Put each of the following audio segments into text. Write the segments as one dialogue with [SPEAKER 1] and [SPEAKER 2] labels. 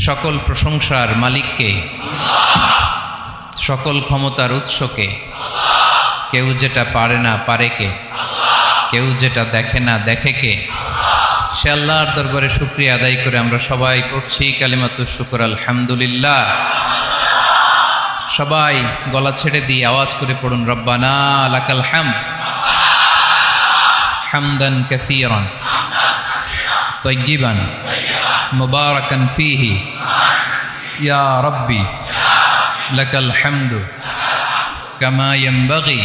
[SPEAKER 1] সকল প্রশংসার মালিককে, সকল ক্ষমতার উৎসকে। কেউ যেটা পারে না পারে কে, কেউ যেটা দেখে না দেখে কে। সে আল্লাহর দরবারে শুকরিয়া আদায় করে আমরা সবাই পড়ছি কালিমাতুশ শুকর আলহামদুলিল্লাহ। সবাই গলা ছেড়ে দিয়ে আওয়াজ করে পড়ুন, রব্বানা লাকাল হামদ হামদান কাসীরান তাইয়িবান মুবারাকান ফীহি ইয়া রাব্বি লাকাল হামদু কামা ইয়ানবাগি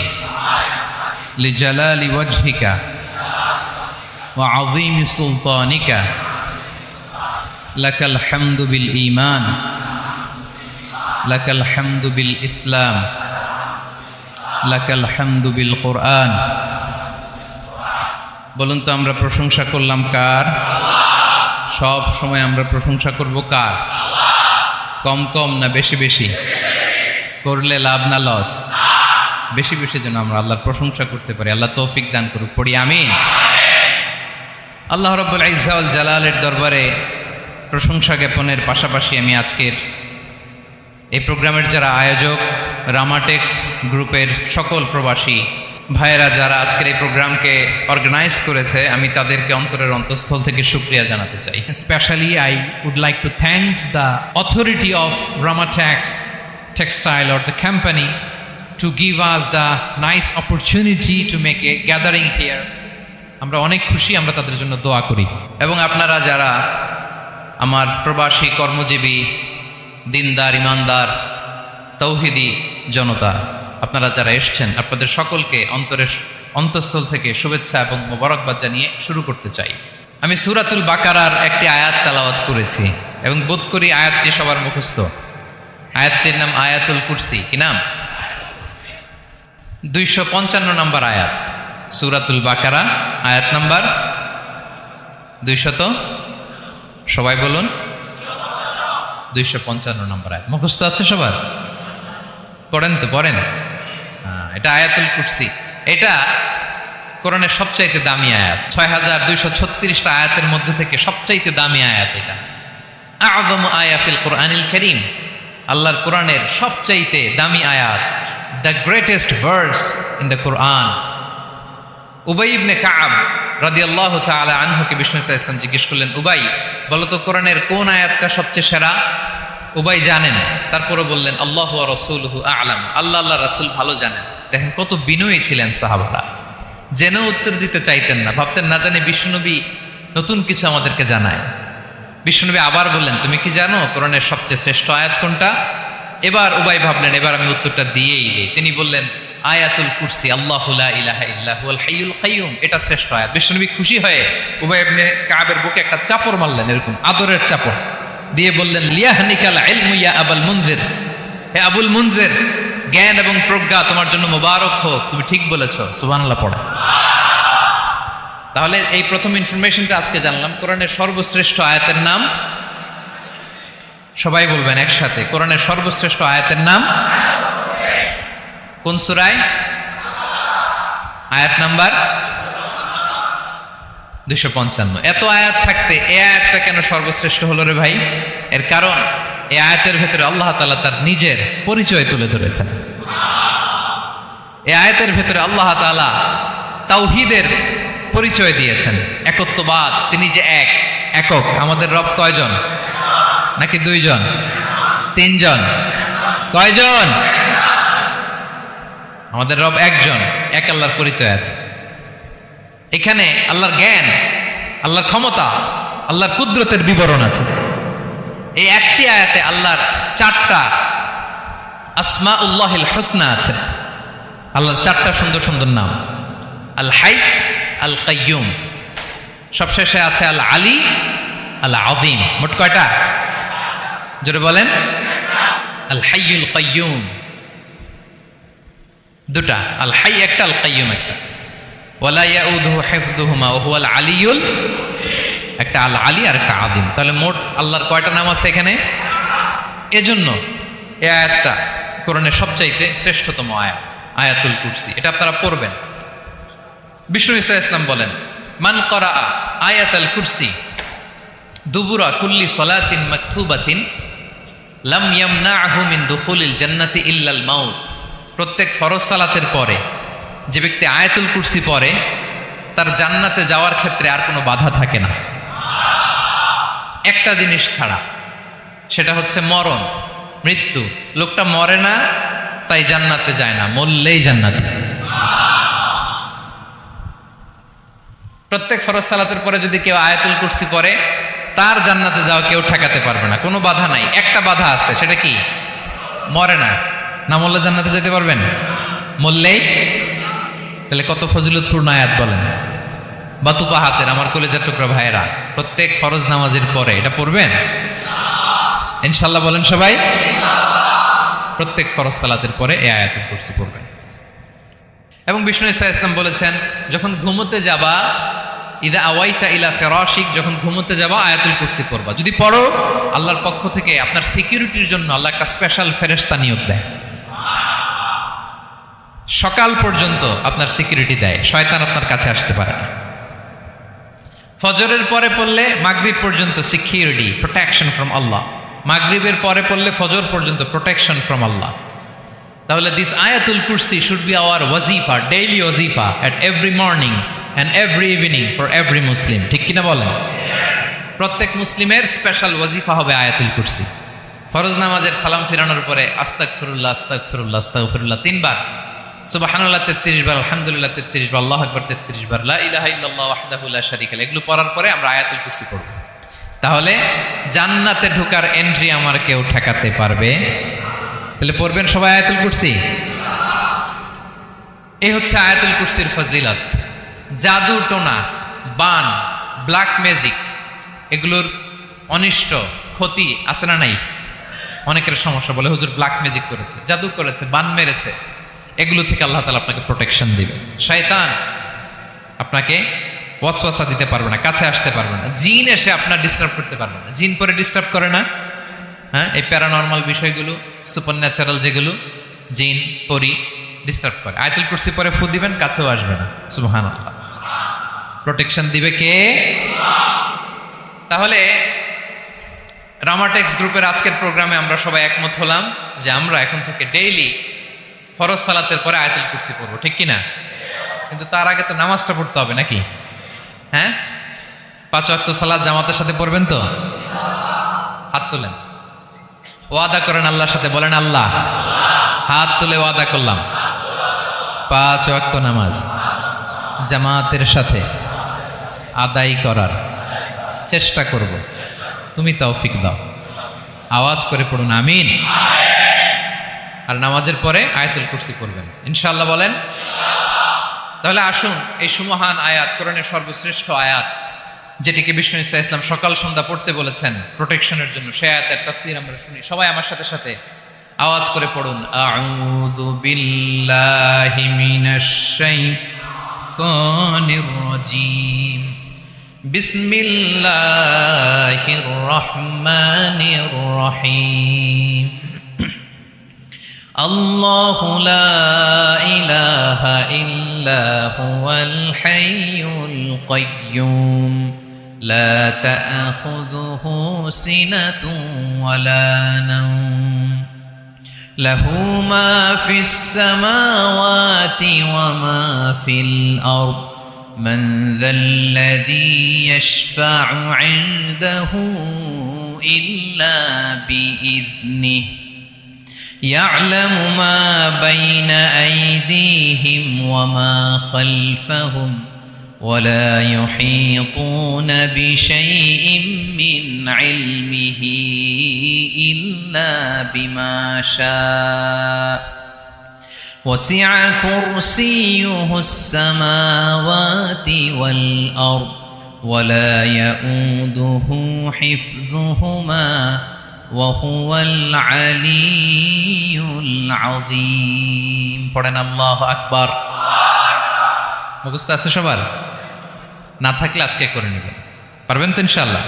[SPEAKER 1] লিজালালি ওয়াজহিকা ওয়া আযীমি সুলতানিকা লাকাল হামদু বিল ঈমান লাকাল হামদু বিল ইসলাম লাকাল হামদু বিল কুরআন। বলুন তো আমরা প্রশংসা করলাম কার? সব সময় আমরা প্রশংসা করব কার? কম কম না বেশি বেশি? করলে লাভ না লস? বেশি বেশি যেন আমরা আল্লাহর প্রশংসা করতে পারি। আল্লাহ তৌফিক দান করুক, পড়ি আমিন। আল্লাহ রাব্বুল ইজ্জা ওয়াল জালালের দরবারে প্রশংসা জ্ঞাপনের পাশাপাশি আমি আজকের এই প্রোগ্রামের যারা আয়োজক, রামাটেক্স গ্রুপের সকল প্রবাসী ভাইয়েরা যারা আজকের এই প্রোগ্রামকে অর্গানাইজ করেছে, আমি তাদেরকে অন্তরের অন্তঃস্থল থেকে শুকরিয়া জানাতে চাই। Specially I would like to thanks the authority of Ramatex Textile or the company to give us the nice opportunity to make a gathering here. আমরা অনেক খুশি, আমরা তাদের জন্য দোয়া করি। এবং আপনারা যারা আমার প্রবাসী কর্মজীবী দিনদার ইমানদার তৌহিদি জনতা, আপনারা যারা এসছেন, আপনাদের সকলকে অন্তরের অন্তঃস্থল থেকে শুভেচ্ছা এবং মোবারকবাদ জানিয়ে শুরু করতে চাই। আমি সূরাতুল বাকারার একটি আয়াত তেলাওয়াত করেছি এবং বোধ করি আয়াতটি সবার মুখস্থ। আয়াতটির নাম আয়াতুল কুরসি। কি নাম? 255 নম্বর আয়াত, সূরাতুল বাকারা, আয়াত নাম্বার 200। সবাই বলুন, 255 নম্বর আয়াত। মুখস্থ আছে সবার? পড়েন তো, পড়েন। এটা আয়াতুল কুরসি। এটা কোরআনের সবচাইতে দামি আয়াত। 6236টা আয়াতের মধ্যে থেকে সবচাইতে দামি আয়াত এটা। আযম আয়া ফিল কুরআনিল কারীম, আল্লাহর কোরআনের সবচাইতে দামি আয়াত, the greatest verse in the Quran. উবাই ইবনে কাব রাদিয়াল্লাহু তাআলা আনহুকে বিষ্ণু সাল্লাল্লাহু আলাইহি ওয়াসাল্লাম জিজ্ঞেস করলেন, উবাই বলো তো কোরআনের কোন আয়াতটা সবচেয়ে সেরা? উবাই জানেন, তারপরে বললেন আল্লাহু ওয়া রাসূলুহু আ'লাম, আল্লাহ আল্লাহ রাসূল ভালো জানেন। দেখেন কত বিনয়ী ছিলেন সাহাবারা, জেনেও উত্তর দিতে চাইতেন না, ভাবতেন না জানি বিষ্ণুনবী নতুন কিছু আমাদেরকে জানায়। বিষ্ণুনবী আবার বললেন, তুমি কি জানো কোরআনের সবচেয়ে শ্রেষ্ঠ আয়াত কোনটা? এবার উবাই ভাবলেন এবার আমি উত্তরটা দিয়েই দিই। তিনি বললেন আয়াতুল কুরসি, আল্লাহু লা ইলাহা ইল্লা হুয়াল হাইয়ুল কাইয়ুম, এটা শ্রেষ্ঠ আয়াত। বিষ্ণুনবী খুশি হয়ে উবাই ইবনে কাবের বুকে একটা চাপড় মারলেন, এরকম আদরের চাপড় দিয়ে বললেন, লিয়াহনিকাল ইলমু ইয়া আবুল মুনজির, হে আবুল মুনজির, জ্ঞান এবং প্রজ্ঞা তোমার জন্য মোবারক হোক, তুমি ঠিক বলেছো। সুবহানাল্লাহ পড়ে। তাহলে এই প্রথম ইনফরমেশনটা আজকে জানলাম। কোরআনের সর্বশ্রেষ্ঠ আয়াতের নাম, সবাই বলবেন একসাথে, কোরআনের সর্বশ্রেষ্ঠ আয়াতের নাম কোন সূরায়? আয়াত নাম্বার 255। এত আয়াত থাকতে এই আয়াতটা কেন সর্বশ্রেষ্ঠ হলো রে ভাই? এর কারণ এই আয়াতের ভেতরে আল্লাহ তাআলা তার নিজের পরিচয় তুলে ধরেছেন। এই আয়াতের ভেতরে আল্লাহ তাআলা তাওহীদের পরিচয় দিয়েছেন, একত্ববাদ, তিনি যে এক, একক। আমাদের রব কয়জন? নাকি দুইজন? তিনজন? কয়জন? আমাদের রব একজন, এক আল্লাহর পরিচয় আছে। এখানে আল্লাহর জ্ঞান, আল্লাহর ক্ষমতা, আল্লাহর কুদরতের বিবরণ আছে। এই একটি আয়াতে আল্লাহর 4টা আসমাউল্লাহিল হুসনা আছে। আল্লাহর 4টা সুন্দর সুন্দর নাম, আল হাই, আল কাইয়ুম, সবশেষে আছে আল আলী, আল আযীম। মোট কয়টা? জোরে বলেন। আল হাইয়ুল কাইয়ুম 2টা, আল হাই একটা, আল কাইয়ুম একটা। ওয়ালা ইয়াউদুহু হিফযুহুমা ওয়া হুয়াল আলিয়ুল, একটা আল আলী আর একটা আযীম। তাহলে মোট আল্লাহর কয়টা নাম আছে এখানে? এজন্য এই আয়াতটা কোরআনের সবচাইতে শ্রেষ্ঠতম আয়াত, আয়াতুল কুরসি। এটা আপনারা পড়বেন। বিষ্ণু ইসা ইসলাম বলেন, মান করা আয়াতুল কুরসি দুবুরা কুল্লি সলাতিন মাকতুবাতিন লাম ইয়ামনাহু মিন দুখুলিল জান্নাতি ইল্লাল মাউত। প্রত্যেক ফরজ সালাতের পরে যে ব্যক্তি আয়াতুল কুরসি পড়ে তার জান্নাতে যাওয়ার ক্ষেত্রে আর কোনো বাধা থাকে না, একটা জিনিস ছাড়া, সেটা হচ্ছে মরণ, মৃত্যু। লোকটা মরে না তাই জান্নাতে যায় না, মরলেই জান্নাতে। প্রত্যেক ফরজ সালাতের পরে যদি কেউ আয়াতুল কুরসি পড়ে তার জান্নাতে যাওয়া কেউ ঠেকাতে পারবে না, কোনো বাধা নাই। একটা বাধা আছে, সেটা কি? মরে না। না মরলে জান্নাতে যেতে পারবেন? মরলেই। তাহলে কত ফজিলতপূর্ণ আয়াত বলেন। বাতুপা হাতের আমার কলেজার টুকরা ভাইয়েরা, প্রত্যেক ফরজ নামাজের পরে এটা পড়বেন ইনশাল্লাহ। বলেন সবাই, প্রত্যেক ফরজ সালাতের পরে এই আয়াতুল কুরসি পড়বেন। এবং বিষ্ণু ইসা ইসলাম বলেছেন, যখন ঘুমোতে যাবা, ইদা আওয়াইতা ইলা ফিরাশিক, যখন ঘুমোতে যাবা আয়াতুল কুরসি পড়বা। যদি পড়ো, আল্লাহর পক্ষ থেকে আপনার সিকিউরিটির জন্য আল্লাহ একটা স্পেশাল ফেরেশতা নিয়োগ দেয়। সকাল পর্যন্ত আপনার সিকিউরিটি দেয়, শয়তান আপনার কাছে আসতে পারে না। ফজরের পরে পড়লে মাগরিব পর্যন্ত সিকিউরিটি, প্রোটেকশন ফ্রম আল্লাহ। মাগরিবের পরে পড়লে ফজর পর্যন্ত প্রোটেকশন ফ্রম আল্লাহ। তাহলে দিস আয়াতুল কুরসি শুড বি আওয়ার ওয়াজিফা, ডেইলি ওয়াজিফা at every morning and every evening for every Muslim. ঠিক কিনা বলেন? প্রত্যেক মুসলিমের স্পেশাল ওয়াজিফা হবে আয়াতুল কুরসি। ফরজ নামাজের সালাম ফিরানোর পরে আস্তাগফিরুল্লাহ আস্তাগফিরুল্লাহ আস্তাগফিরুল্লাহ 3 বার, সুবহানাল্লাহ 33 বার, আলহামদুলিল্লাহ 33 বার, আল্লাহু আকবার 33 বার, লা ইলাহা ইল্লাল্লাহ ওয়াহদাহু লা শারীকা লাহু, এগুলো পড়ার পরে আমরা আয়াতুল কুরসি পড়ব। তাহলে জান্নাতে ঢোকার এন্ট্রি আমার কেউ ঠেকাতে পারবে। তাহলে পড়বেন সবাই আয়াতুল কুরসি। এই হচ্ছে আয়াতুল কুরসির ফজিলত। জাদু টোনা, বান, ব্ল্যাক ম্যাজিক, এগুলোর অনিষ্ট ক্ষতি আছে না নাই? অনেকের সমস্যা, বলে হুজুর ব্ল্যাক ম্যাজিক করেছে, জাদু করেছে, বান মেরেছে, এগুলো থেকে আল্লাহ তাআলা আপনাকে প্রোটেকশন দিবে। শয়তান আপনাকে ওয়াসওয়াসা দিতে পারবে না, কাছে আসতে পারবে না। জিন এসে আপনার ডিস্টার্ব করতে পারবে না। জিন পরে ডিস্টার্ব করে না? হ্যাঁ, এই প্যারানর্মাল বিষয়গুলো, সুপারন্যাচারাল যেগুলো, জিন পরি ডিস্টার্ব করে। আয়াতুল কুরসি পরে ফু দিবেন, কাছেও আসবে না। সুবহানাল্লাহ। প্রোটেকশন দিবে কে? তাহলে রামাটেক্স গ্রুপের আজকের প্রোগ্রামে আমরা সবাই একমত হলাম যে আমরা এখন থেকে ডেইলি ফরজ সালাতের পরে আয়াতুল কুরসি পড়বো, ঠিক কিনা? কিন্তু তার আগে তো নামাজটা পড়তে হবে নাকি? হ্যাঁ, 5 ওয়াক্ত সালাত জামাতের সাথে পড়বেন তো? হাত তোলেন, ওয়াদা করেন আল্লাহর সাথে, বলেন আল্লাহ, হাত তুলে ওয়াদা করলাম 5 ওয়াক্ত নামাজ জামাতের সাথে আদায় করার চেষ্টা করব, তুমি তৌফিক দাও। আওয়াজ করে পড়ুন আমিন। আর নামাজের পরে আয়াতুল কুরসি পড়বেন ইনশাআল্লাহ, বলেন। তাহলে আসুন এই সুমহান আয়াত, কোরআনের সর্বশ্রেষ্ঠ আয়াত, যেটিকে বিষ্ণু ইসা ইসলাম সকাল সন্ধ্যা পড়তে বলেছেন প্রোটেকশনের জন্য, সে আয়াতের তাফসীর আমরা শুনি। সবাই আমার সাথে সাথে আওয়াজ করে পড়ুন, আউযু বিল্লাহি মিনাশ শাইতানির রাজীম, বিসমিল্লাহির রহমানির রহিম। আল্লাহু লা ইলাহা ইল্লা হুয়াল হাইয়ুল কাইয়্যুম, লা তা'খুযুহু সিনাতুন ওয়ালা নাওম, লাহু মা ফিস সামাওয়াতি ওয়া মা ফিল আরদ, মান যাল্লাযী ইয়াশফা'ু 'ইনদাহু ইল্লা বিইذনিহি, يعلم ما بين أيديهم وما خلفهم ولا يحيطون بشيء من علمه إلا بما شاء وسع كرسيه السماوات والأرض ولا يؤوده حفظهما وهو العلي العظيم। পড়েন আল্লাহু আকবার। মুখস্থ আছে সবার? না থাকলে আজকে করে নেবেন, পারবেন তো ইনশাআল্লাহ।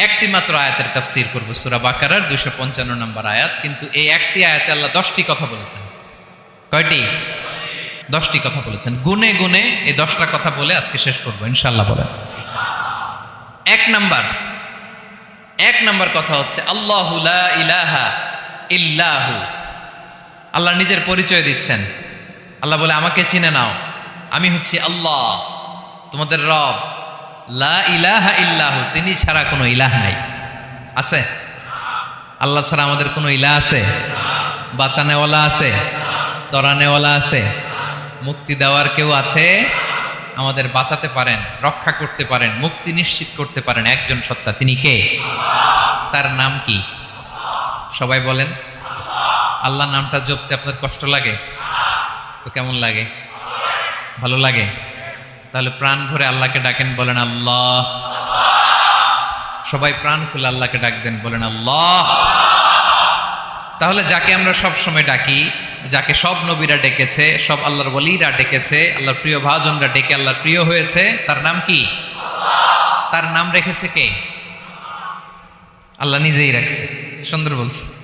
[SPEAKER 1] একটি মাত্র আয়াতের তাফসীর করব, সূরা বাকারার 255 নম্বর আয়াত। কিন্তু এই একটি আয়াতে আল্লাহ 10টি কথা বলেছেন। কয়টি? 10টি কথা বলেছেন। গুনে গুনে এই 10টা কথা বলে আজকে শেষ করব ইনশাআল্লাহ। বলেন। এক নাম্বার কথা হচ্ছে আল্লাহু লা ইলাহা ইল্লাহু। আল্লাহ নিজের পরিচয় দিচ্ছেন। আল্লাহ বলে আমাকে চিনে নাও, আমি হচ্ছি আল্লাহ তোমাদের রব। লা ইলাহা ইল্লাহু, তিনি ছাড়া কোনো ইলাহ নাই। আছে? আল্লাহ ছাড়া আমাদের কোনো ইলাহ আছে? বাঁচানেওয়ালা আছে? তরানেওয়ালা আছে? মুক্তি দেওয়ার কেউ আছে? আমাদের বাঁচাতে পারেন, রক্ষা করতে পারেন, মুক্তি নিশ্চিত করতে পারেন একজন সত্তা। তিনি কে? তার নাম কি? সবাই বলেন। আল্লাহ নামটা জপতে আপনার কষ্ট লাগে? তো কেমন লাগে? ভালো লাগে? তাহলে প্রাণ ভরে আল্লাহকে ডাকেন, বলেন আল্লাহ। সবাই প্রাণ খুলে আল্লাহকে ডাক দেন, বলেন আল্লাহ। তাহলে যাকে আমরা সব সময় ডাকি, যাকে সব নবীরা ডেকেছে, সব আল্লাহর ওলিরা ডেকেছে, আল্লাহর প্রিয় ভাজনরা ডেকে আল্লাহর প্রিয় হয়েছে, তার নাম কি? তার নাম রেখেছে কে? আল্লাহ নিজেই রাখছে। সুন্দর বলছে।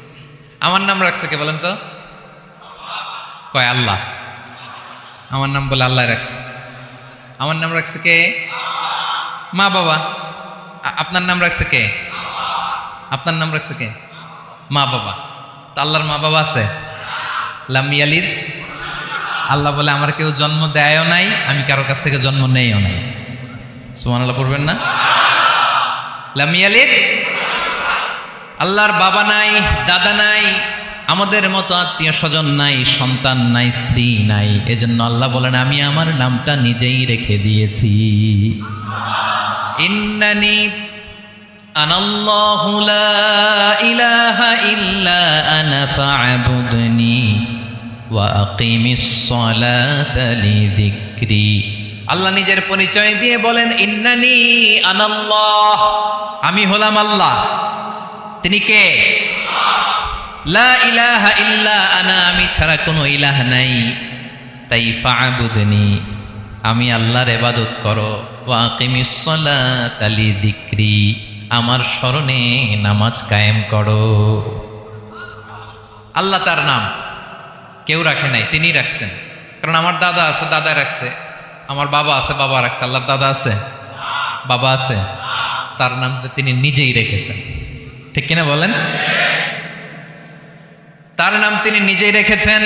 [SPEAKER 1] আমার নাম রাখছে কে বলেন তো? কয় আল্লাহ। আমার নাম বলে আল্লাহ রাখছে। আমার নাম রাখছে কে? মা বাবা। আপনার নাম রাখছে কে? আপনার নাম রাখছে কে? মা বাবা। তো আল্লাহর মা বাবা আছে? লাম ইয়ালিদ। আল্লাহ বলে আমার কেউ জন্ম দেয়ও নাই, আমি কারো কাছ থেকে জন্ম নেইও নাই। সুবহানাল্লাহ পড়বেন না? লাম ইয়ালিদ। আল্লাহর বাবা নাই, দাদা নাই, আমাদের মতো আত্মীয় স্বজন নাই, সন্তান নাই, স্ত্রী নাই। এজন্য আল্লাহ বলেন আমি আমার নামটা নিজেই রেখে দিয়েছি। ইন্নানি আনাল্লাহু লা ইলাহা ইল্লা আনা ফা'বুদনি ওয়া আকিমিস সালাতা লিযিকরি। আল্লাহ নিজের পরিচয় দিয়ে বলেন ইন্নানি আনাল্লাহ, আমি হলাম আল্লাহ। তিনি কে? লা ইলাহা ইল্লা আনা, আমি ছাড়া কোনো ইলাহ নাই। তাই ফা'বুদনি, আমি আল্লাহর ইবাদত করো। ওয়া আকিমিস সালাতা লিযিকরি, আমার স্মরণে নামাজ কায়েম করো। আল্লাহ তার নাম কেউ রাখে নাই, তিনি রাখছেন। কারণ আমার দাদা আছে, দাদা রাখছে। আমার বাবা আছে, বাবা রাখছে। আল্লাহর দাদা আছে? বাবা আছে? তার নামটা তিনি নিজেই রেখেছেন। ঠিক কিনা বলেন? তার নাম তিনি নিজেই রেখেছেন।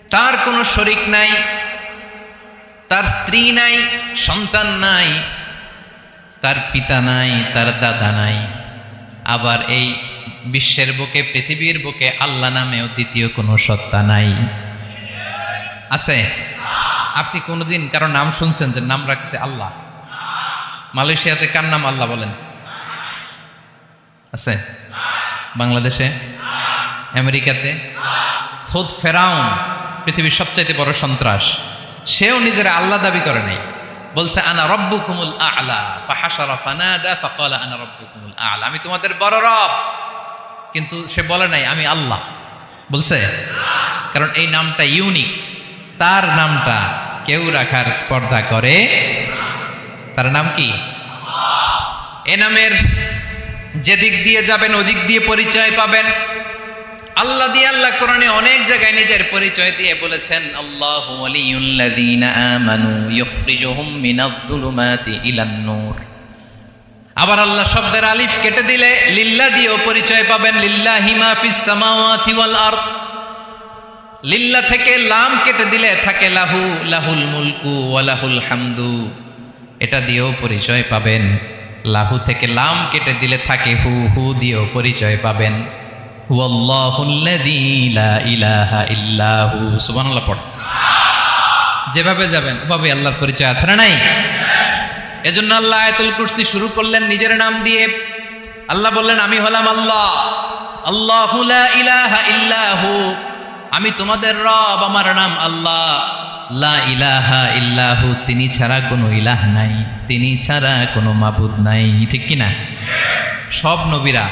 [SPEAKER 1] তার কোনো শরীক নাই, তার স্ত্রী নাই, সন্তান নাই, তার পিতা নাই, তার দাদা নাই। আবার এই বিশ্বের বুকে, পৃথিবীর বুকে আল্লাহ নামেও দ্বিতীয় কোনো সত্তা নাই। আছে? আপনি কোনোদিন কারো নাম শুনছেন যে নাম রাখছে আল্লাহ? মালয়েশিয়াতে কার নাম আল্লাহ বলেন? আছে? বাংলাদেশে? আমেরিকাতে? খোদ ফেরাউন, পৃথিবীর সবচাইতে বড় সন্ত্রাস, সেও নিজের আল্লাহ দাবি করে নাই। বলছে আনা রব্বুকুমুল আ'লা, ফাহাশারা ফানাদা ফাকালা আনা রব্বুকুমুল আ'লা, আমি তোমাদের বড় রব। কিন্তু সে বলে নাই আমি আল্লাহ। বলছে? কারণ এই নামটা ইউনিক। তার নামটা কেউ রাখার স্পর্ধা করে। তার নাম কি? এ নামের যেদিক দিয়ে যাবেন ওদিক দিয়ে পরিচয় পাবেন। আল্লাহ দিয়ে আল্লাহ কোরআনে অনেক জায়গায় নিজের পরিচয় দিয়ে বলেছেন আল্লাহু ওয়ালিয়ুল্লাযীনা আমানু ইউখরিজুহুম মিনায-যুলুমাতি ইলান-নূর। আবার আল্লাহ শব্দের আলিফ কেটে দিলে লিল্লাহ দিয়েও পরিচয় পাবেন। লিল্লাহি মা ফিস সামাওয়াতি ওয়াল আরদ। লিল্লাহ থেকে লাম কেটে দিলে থাকে লাহু, লাহুল মুলকু ওয়া লাহুল হামদু, এটা দিয়েও পরিচয় পাবেন। লাহু থেকে লাম কেটে দিলে থাকে হু, হু দিয়েও পরিচয় পাবেন। ওয়াল্লাহুল্লাযী লা ইলাহা ইল্লাহু। সুবহানাল্লাহ পড়। যেভাবে যাবেন ওভাবে আল্লাহর পরিচয় আছে না নাই? এজন্য আল্লাহ আয়াতুল কুরসি শুরু করলেন নিজের নাম দিয়ে। আল্লাহ বললেন আমি হলাম আল্লাহ। আল্লাহু লা ইলাহা ইল্লাহু, আমি তোমাদের রব, আমার নাম আল্লাহ। লা ইলাহা ইল্লাহু, তিনি ছাড়া কোনো ইলাহ নাই, তিনি ছাড়া কোনো মাবুদ নাই। ঠিক কিনা? সব নবীরা,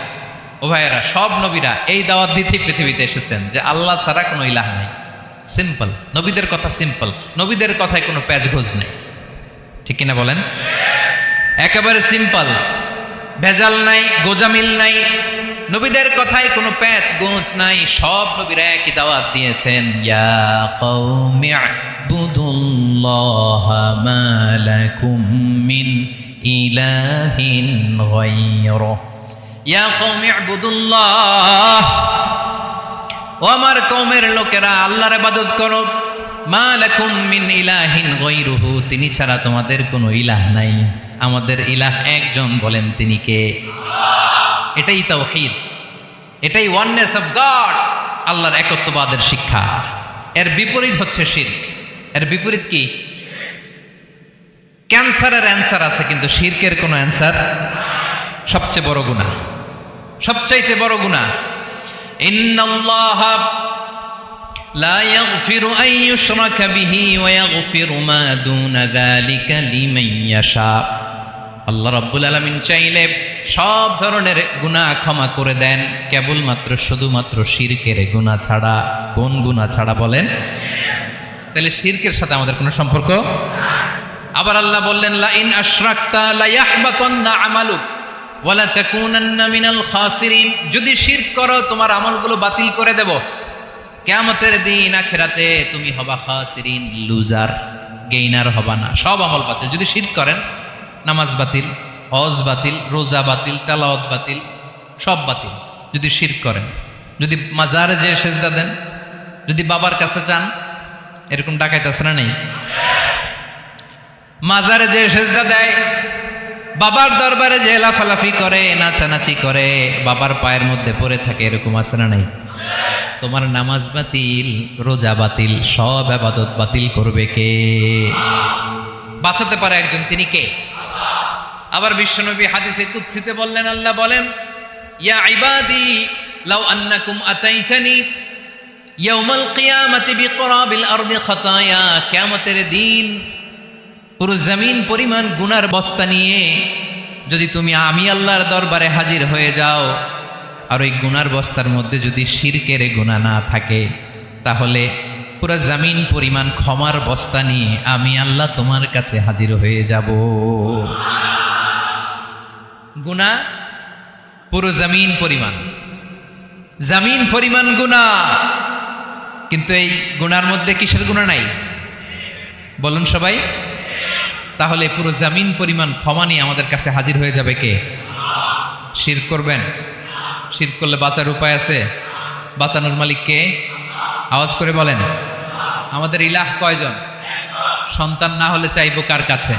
[SPEAKER 1] ও ভাইয়েরা, সব নবীরা এই দাওয়াত দিতে পৃথিবীতে এসেছেন যে আল্লাহ ছাড়া কোনো ইলাহ নাই। সিম্পল। নবীদের কথা সিম্পল, নবীদের কথায় কোনো প্যাচঘোষ নেই। ঠিক কিনা বলেন? একেবারে সিম্পল, ভেজাল নাই, গোজামিল নাই। নবীদের কথায় কোনো প্যাচ গোঁচ নাই। সব নবীরা একই দাওয়াত দিয়েছেন, ইয়া কওমি ইবুদুল্লাহা মা লাকুম মিন ইলাহিন গায়রুহু ইয়া কওমি ইবুদুল্লাহ, ও আমার কওমের লোকেরা আল্লাহর ইবাদত করো। মা লাকুম মিন ইলাহিন গায়রুহু, তিনি ছাড়া তোমাদের কোনো ইলাহ নাই। আমাদের ইলাহ একজন, বলেন তিনি কে? এটাই তাওহীদ, এটাই ওয়াননেস অফ গড, আল্লাহর একত্ববাদের শিক্ষা। এর বিপরীত হচ্ছে শিরক। এর বিপরীত কি? ক্যান্সারের অ্যান্সার আছে, কিন্তু শিরকের কোনো অ্যান্সার। সবচেয়ে বড় গুনাহ, সবচাইতে বড় গুনাহ। ইন্নাল্লাহা লা ইয়াগফিরু আন ইউশরাকা বিহি ওয়া ইয়াগফিরু মা দুনা যালিকা লিমান ইয়াশা। আল্লাহ রাব্বুল আলামিন চাইলে সব ধরনের গুনাহ ক্ষমা করে দেন, কেবলমাত্র শুধুমাত্র শিরকের গুনাহ ছাড়া। কোন গুনাহ ছাড়া বলেন? তাহলে শিরকের সাথে আমাদের কোনো সম্পর্ক। আবার আল্লাহ বললেন, লা ইন আশরাকতা লা ইয়াহবাতান্না আমালুক ওয়া লা তাকুনান্না মিনাল খাসিরিন। যদি শিরক করো তোমার আমলগুলো বাতিল করে দেব, কিয়ামতের দিন আখিরাতে তুমি হবা খাসিরিন, লুজার, গেইনার হবা না। সব আমল বাতিল যদি শিরক করেন। নামাজ বাতিল, হজ বাতিল, রোজা বাতিল, তেলাওয়াত বাতিল, সব বাতিল যদি শিরক করেন। যদি মাজারে যে সেজদা দেন, যদি বাবার কাছে চান, এরকম ডাকাইত আছে না নেই? মাজারে যে সেজদা দেয়, বাবার দরবারে যে লাফালাফি করে, নাচানাচি করে, বাবার পায়ের মধ্যে পড়ে থাকে, এরকম আছে না নাই? তোমার নামাজ বাতিল, রোজা বাতিল, সব ইবাদত বাতিল করবে কে? বাঁচাতে পারে একজন, তিনি কে? আবার বিশ্বনবী হাদিসে কুদসিতে বললেন, আল্লাহ বলেন, ইয়া ইবাদি লাউ আন্নাকুম আতাইতানি ইয়াউমাল কিয়ামাতি বিকরাবিল আরদি খাতায়া। কিয়ামতের দিন পুরো জমিন পরিমাণ গুনার বস্তা নিয়ে যদি তুমি আমি আল্লাহর দরবারে হাজির হয়ে যাও, আর ওই গুনার বস্তার মধ্যে যদি শিরকের গুনাহ না থাকে, তাহলে পুরো জমিন পরিমাণ ক্ষমার বস্তা নিয়ে আমি আল্লাহ তোমার কাছে হাজির হয়ে যাব। গুনাহ পুরো জমিন পরিমাণ, জমিন পরিমাণ গুনাহ, কিন্তু এই গুনার মধ্যে কিসের গুনাহ নাই? বলুন সবাই। তাহলে পুরো জমিন পরিমাণ ক্ষমা নিয়ে আমাদের কাছে হাজির হয়ে যাবে কে? শিরক করবেন? শিরক করলে বাঁচার উপায় আছে? বাঁচানোর মালিক কে? আওয়াজ করে বলেন। আমাদের ইলাহ কয়জন? সন্তান না হলে চাইবো কার কাছে?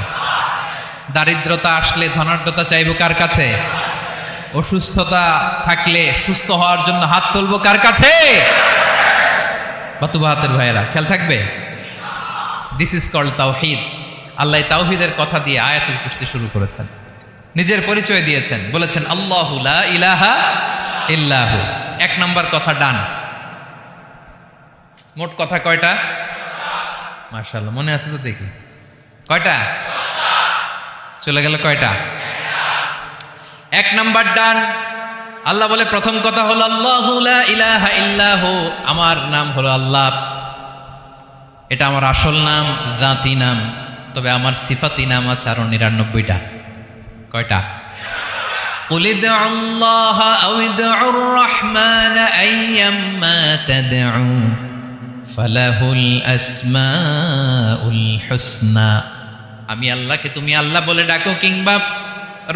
[SPEAKER 1] দারিদ্রতা আসলে ধনাঢ্যতা চাইবো কার কাছে? অসুস্থতা থাকলে সুস্থ হওয়ার জন্য হাত তুলবো কার কাছে? বাতুবা হাতের ভাইয়েরা খেয়াল থাকবে। দিস ইজ কল্ড তাওহীদ। আল্লাহ তাওহীদের কথা দিয়ে আয়াতুল কুরসি শুরু করেছেন, নিজের পরিচয় দিয়েছেন, বলেছেন আল্লাহু লা ইলাহা ইল্লাহু। এক নম্বর কথা ডান। মোট কথা কয়টা? মাশাআল্লাহ, মনে আছে তো দেখি। কয়টা? চলে গেল কয়টা? এক নাম্বার ডান। আল্লাহ বলে প্রথম কথা হলো আল্লাহু লা ইলাহা ইল্লাহু, আমার নাম হলো আল্লাহ। এটা আমার আসল নাম, জাতি নাম। তবে আমার সিফাতি নাম আছে আরো ৯৯টা। কয়টা? কুল ইদউল্লাহ আও ইদউর রহমান আইয়াম্মা তাদউ ফালাহুল আসমাউল হুসনা। আমি আল্লাহকে তুমি আল্লাহ বলে ডাকো কিংবা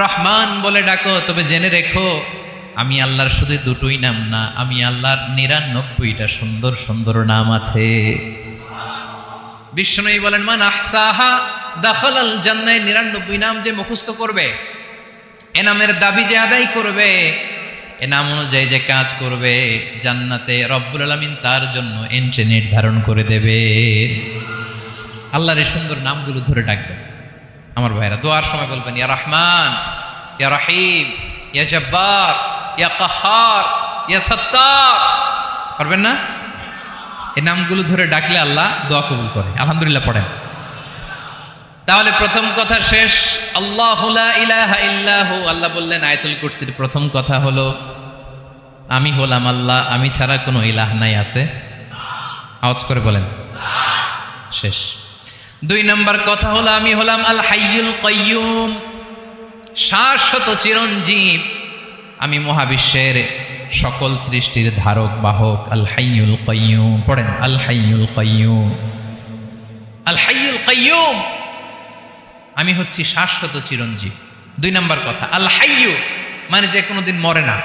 [SPEAKER 1] রহমান বলে ডাকো, তবে জেনে রেখো আমি আল্লাহর শুধু দুটোই নাম না, আমি আল্লাহর ৯৯টা সুন্দর সুন্দর নাম আছে। বিষ্ণুই বলেন, মান আহসাহা দাখালাল জান্নাহ। ৯৯ নাম যে মুখস্থ করবে, এ নামের দাবি যে আদায় করবে, এ নাম অনুযায়ী যে কাজ করবে, জান্নাতে রব্বুল আলামিন তার জন্য এন্ট্রি নির্ধারণ করে দেবে। আল্লাহর এই সুন্দর নামগুলো ধরে ডাকবেন। আমার ভাইরা দোয়ার সময় বলবেন, ইয়া রহমান, ইয়া রহিম, ইয়া জব্বার, ইয়া কাহার, ইয়া সত্তার। পারবেন না? এই নামগুলো ধরে ডাকলে আল্লাহ দোয়া কবুল করে। আলহামদুলিল্লাহ পড়েন। তাহলে প্রথম কথা শেষ। আল্লাহু লা ইলাহা ইল্লাহু। আল্লাহ বললেন আয়াতুল কুরসির প্রথম কথা হলো আমি হলাম আল্লাহ, আমি ছাড়া কোনো ইলাহ নাই। আছে? আওয়াজ করে বলেন। শেষ। ২ নম্বর কথা হলো আমি হলাম আল হাইয়ুল কাইয়ুম, শাশ্বত চিরঞ্জীব। আমি মহাবিশ্বের সকল সৃষ্টির ধারক বাহক। আল হাইয়ুল কাইয়ুম পড়েন। আল হাইয়ুল কাইয়ুম, আল হাইয়ুল কাইয়ুম। আমি হচ্ছি শাশ্বত চিরঞ্জীব। 2 নাম্বার কথা, আল হাইয়্যু মানে যে কোনোদিন মরে না।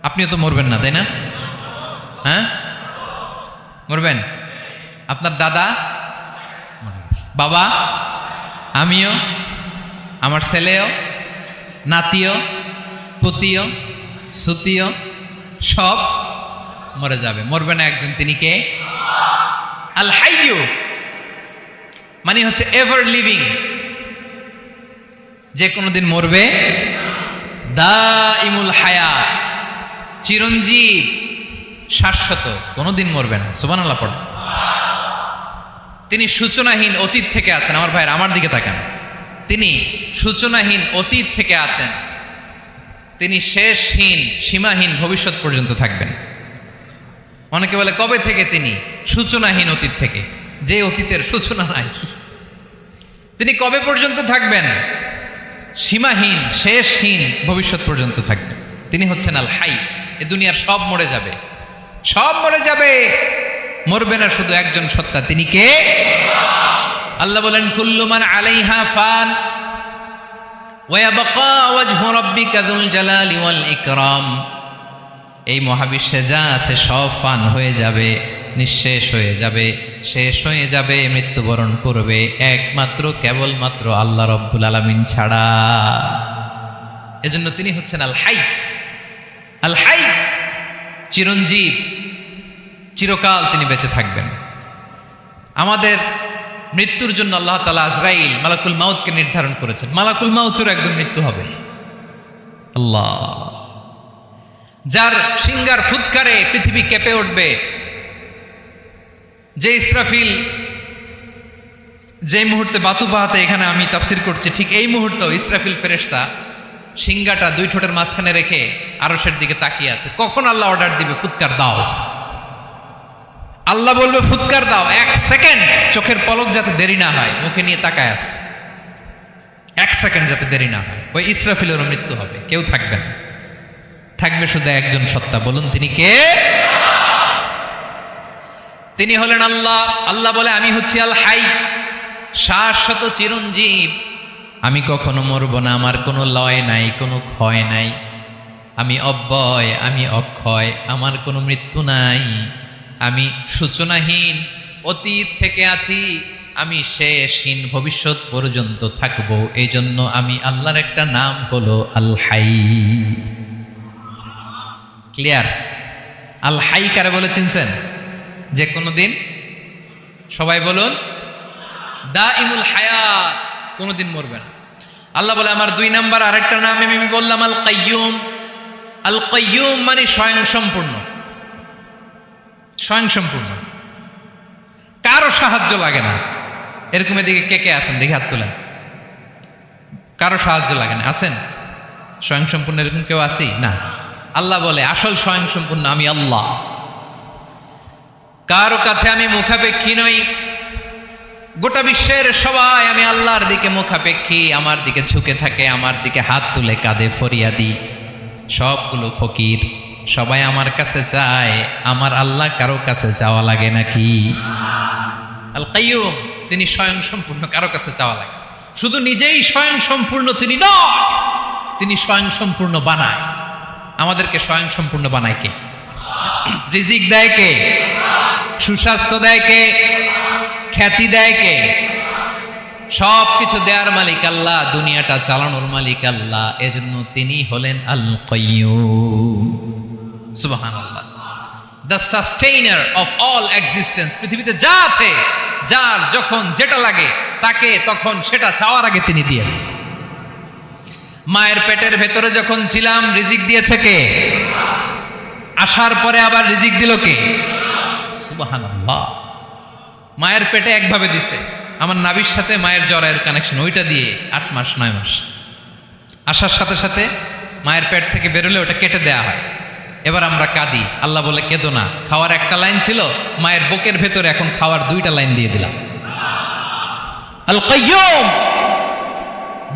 [SPEAKER 1] আপনিও তো মরবেন না, তাই না? হ্যাঁ, মরবেন। আপনার দাদা, বাবা, আমিও, আমার ছেলেও, নাতিও, পুতিও, সুতিও সব মরে যাবে। মরবে না একজন, তিনি কে? আল হাইয়্যু মানে হচ্ছে এভার লিভিং, যে কোনোদিন মরবে। দাইমুল হায়াত, চিরঞ্জীব, শাশ্বত, কোনোদিন মরবে না। সুবহানাল্লাহ পড়ে। তিনি সূচনাহীন অতীত থেকে আছেন। আমার ভাইয়ের, আমার দিকে তাকান। তিনি সূচনাহীন অতীত থেকে আছেন। তিনি শেষহীন সীমাহীন ভবিষ্যৎ পর্যন্ত থাকবেন। অনেকে বলে কবে থেকে? তিনি সূচনাহীন অতীত থেকে, যে অতীতের সূচনা নাই। তিনি কবে পর্যন্ত থাকবেন? সীমাহীন শেষহীন ভবিষ্যৎ পর্যন্ত থাকবেন। তিনি হচ্ছেন আল হাই। এ দুনিয়ার সব মরে যাবে, সব মরে যাবে, মরবে না শুধু একজন সত্তা, তিনি কে? আল্লাহ বলেন কুল্লু মান আলাইহা ফান ওয়া ইয়াবকা ওয়াজহু রাব্বিকা যুল জালালি ওয়াল ইকরাম। এই মহাবিশ্বে যা আছে সব ফান হয়ে যাবে, নিঃশেষ হয়ে যাবে, শেষ হয়ে যাবে, মৃত্যুবরণ করবে, একমাত্র কেবলমাত্র আল্লাহ রব্বুল আলামিন ছাড়া। এজন্য তিনি হচ্ছেন আল হাই। আল হাই চিরঞ্জীব, চিরকাল তিনি বেঁচে থাকবেন। আমাদের মৃত্যুর জন্য আল্লাহ তাআলা আজরাইল মালাকুল মাউতকে নির্ধারণ করেছেন। মালাকুল মাউতের একদম মৃত্যু হবে। আল্লাহ, যার সিংগার ফুৎকারে পৃথিবী কেঁপে উঠবে, যে ইসরাফিল যে মুহূর্তে বাতু পাহাতে এখানে আমি তাফসির করছি, ঠিক এই মুহূর্তেও ইসরাফিল ফেরেশতা সিংগাটা 2 ঠোঁটের মাঝখানে রেখে আরশের দিকে তাকিয়ে আছে। কখন আল্লাহ অর্ডার দিবে ফুৎকার দাও, আল্লাহ বলবে ফুৎকার দাও, 1 সেকেন্ড চোখের পলক যাতে দেরি না হয়, মুখে নিয়ে তাকায় আছে, 1 সেকেন্ড যাতে দেরি না হয়। ওই ইসরাফিলেরও মৃত্যু হবে, কেউ থাকবে না, থাকবে শুধু একজন সত্তা। বলুন তিনি কে? তিনি হলেন আল্লাহ। আল্লাহ বলে আমি হচ্ছি আল হাই, শাশ্বত চিরঞ্জীব। আমি কখনো মরব না, আমার কোনো লয় নাই, কোনো ক্ষয় নাই। আমি অব্যয়, আমি অক্ষয়, আমার কোনো মৃত্যু নাই। আমি সূচনাহীন অতীত থেকে আছি, আমি শেষহীন ভবিষ্যৎ পর্যন্ত থাকবো। এই জন্য আমি আল্লাহর একটা নাম হলো আল হাই। ক্লিয়ার? আল হাই কারে বলে চিনছেন? যে কোনো দিন, সবাই বলুন, দাইমুল হায়াত, কোনোদিন মরবে না। আল্লাহ বলে আমার 2 নাম্বার আরেকটা নাম আমি বললাম আল কাইয়ুম। আল কাইয়ুম মানে স্বয়ং সম্পূর্ণ, স্বয়ং সম্পূর্ণ, কারো সাহায্য লাগে না। এরকম এদিকে কে কে আছেন দেখি হাত তোলেন। কারো সাহায্য লাগে না, আছেন? স্বয়ং সম্পূর্ণ এরকম কেউ আছি না? আল্লাহ বলে আসল স্বয়ং সম্পূর্ণ আমি আল্লাহ। কারো কাছে আমি মুখাপেক্ষী নই। গোটা বিশ্বের সবাই আমি আল্লাহর দিকে মুখাপেক্ষী, আমার দিকে ঝুঁকে থাকে, আমার দিকে হাত তুলে কাঁধে ফরিয়াদি। সবগুলো ফকির, সবাই আমার কাছে চায়। আমার আল্লাহ কারো কাছে চাওয়া লাগে নাকি? আল কাইয়ুম, তিনি স্বয়ং সম্পূর্ণ, কারো কাছে চাওয়া লাগে। শুধু নিজেই স্বয়ং সম্পূর্ণ তিনি নয়, তিনি স্বয়ং সম্পূর্ণ বানায়। আমাদেরকে স্বয়ং সম্পূর্ণ বানায় কে? রিজিক দেয় কে? সুস্বাস্থ্য দেয় কে? খ্যাতি দেয় কে? সব কিছু দেওয়ার মালিক আল্লাহ, দুনিয়াটা চালানোর মালিক আল্লাহ। এজন্য তিনি হলেন আল কাইয়ুম। সুবহানাল্লাহ। The sustainer of all existence. পৃথিবীতে যা আছে, যার যখন যেটা লাগে তাকে তখন সেটা চাওয়ার আগে তিনি দিয়ে দেন। মায়ের পেটের ভেতরে যখন ছিলাম রিজিক দিয়েছে কে? আসার পরে আবার রিজিক দিল কে? সুবহানাল্লাহ। মায়ের পেটে একভাবে দিছে, আমার নাভির সাথে মায়ের জরায়ের কানেকশন, ওইটা দিয়ে 8 মাস 9 মাস। আসার সাথে সাথে মায়ের পেট থেকে বেরোলে ওটা কেটে দেয়া হয়। এবার আমরা কাঁদি, আল্লাহ বলে কেঁদো না, খাওয়ার একটা লাইন ছিল, মায়ের বুকের ভেতরে এখন খাওয়ার 2টা লাইন দিয়ে দিলাম। আল কাইয়ুম,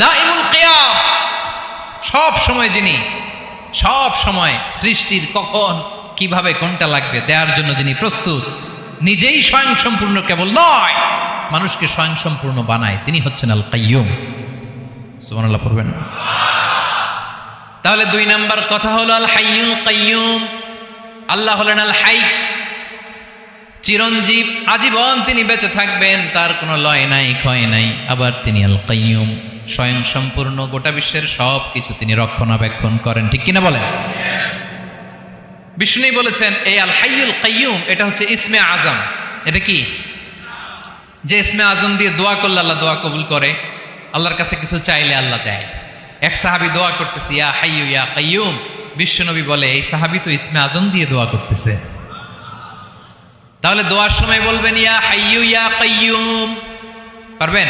[SPEAKER 1] দাইমুল কিয়াম, সব সময় যিনি, সব সময় সৃষ্টির কখন কিভাবে কোনটা লাগবে দেওয়ার জন্য যিনি প্রস্তুত, নিজেই স্বয়ং সম্পূর্ণ কেবল নয়, মানুষকে স্বয়ংসম্পূর্ণ বানায়, তিনি হচ্ছেন আল কাইয়ুম। সুবহানাল্লাহ পড়বেন। তাহলে 2 নাম্বার কথা হলো আল হাইয়ুল কাইয়ুম। আল্লাহ হলেন আল হাই, চিরঞ্জীব, আজীবন তিনি বেঁচে থাকবেন, তার কোনো লয় নাই ক্ষয় নাই। আবার তিনি আল কাইয়ুম, স্বয়ং সম্পূর্ণ, গোটা বিশ্বের সব কিছু তিনি রক্ষণাবেক্ষণ করেন, ঠিক কিনা বলেন? বিষ্ণু বলেছেন এই আল হাইয়ুল কাইয়ুম এটা হচ্ছে ইসমে আজম। এটা কি? যে ইসমে আজম দিয়ে দোয়া করলে আল্লাহ দোয়া কবুল করে, আল্লাহর কাছে কিছু চাইলে আল্লাহ দেয়। এক সাহাবী দোয়া করতেছে ইয়া হাইয়ু ইয়া কাইয়ুম, বিশ্বনবী বলে এই সাহাবী তো ইসমে আজম দিয়ে দোয়া করতেছে। তাহলে দোয়ার সময় বলবেন ইয়া হাইয়ু ইয়া কাইয়ুম, পারবেন?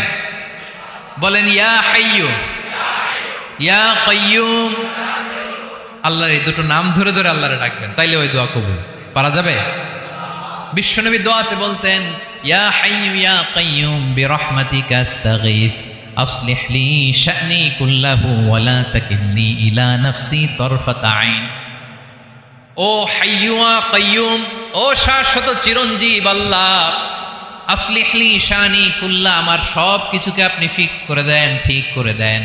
[SPEAKER 1] বলেন ইয়া হাইয়ু ইয়া কাইয়ুম। আল্লাহর এই দুটো নাম ধরে ধরে আল্লাহরে ডাকবেন, তাইলে ওই দোয়া কবুল। পারা যাবে? বিশ্বনবী দোয়াতে বলতেন ইয়া হাইয়ু ইয়া কাইয়ুম বিরহমাতিকা আস্তাগীথ আসলিহ লি শা'নি কুল্লাহু ওয়া লা তাকিলনি ইলা নাফসি তারফাতা আইন। ও হাইয়ু ওয়া কাইয়ুম, ও শাশ্বত চিরঞ্জীব আল্লাহ, আসলিহ লি শা'নি কুল্লা, আমার সব কিছুকে আপনি ফিক্স করে দেন, ঠিক করে দেন।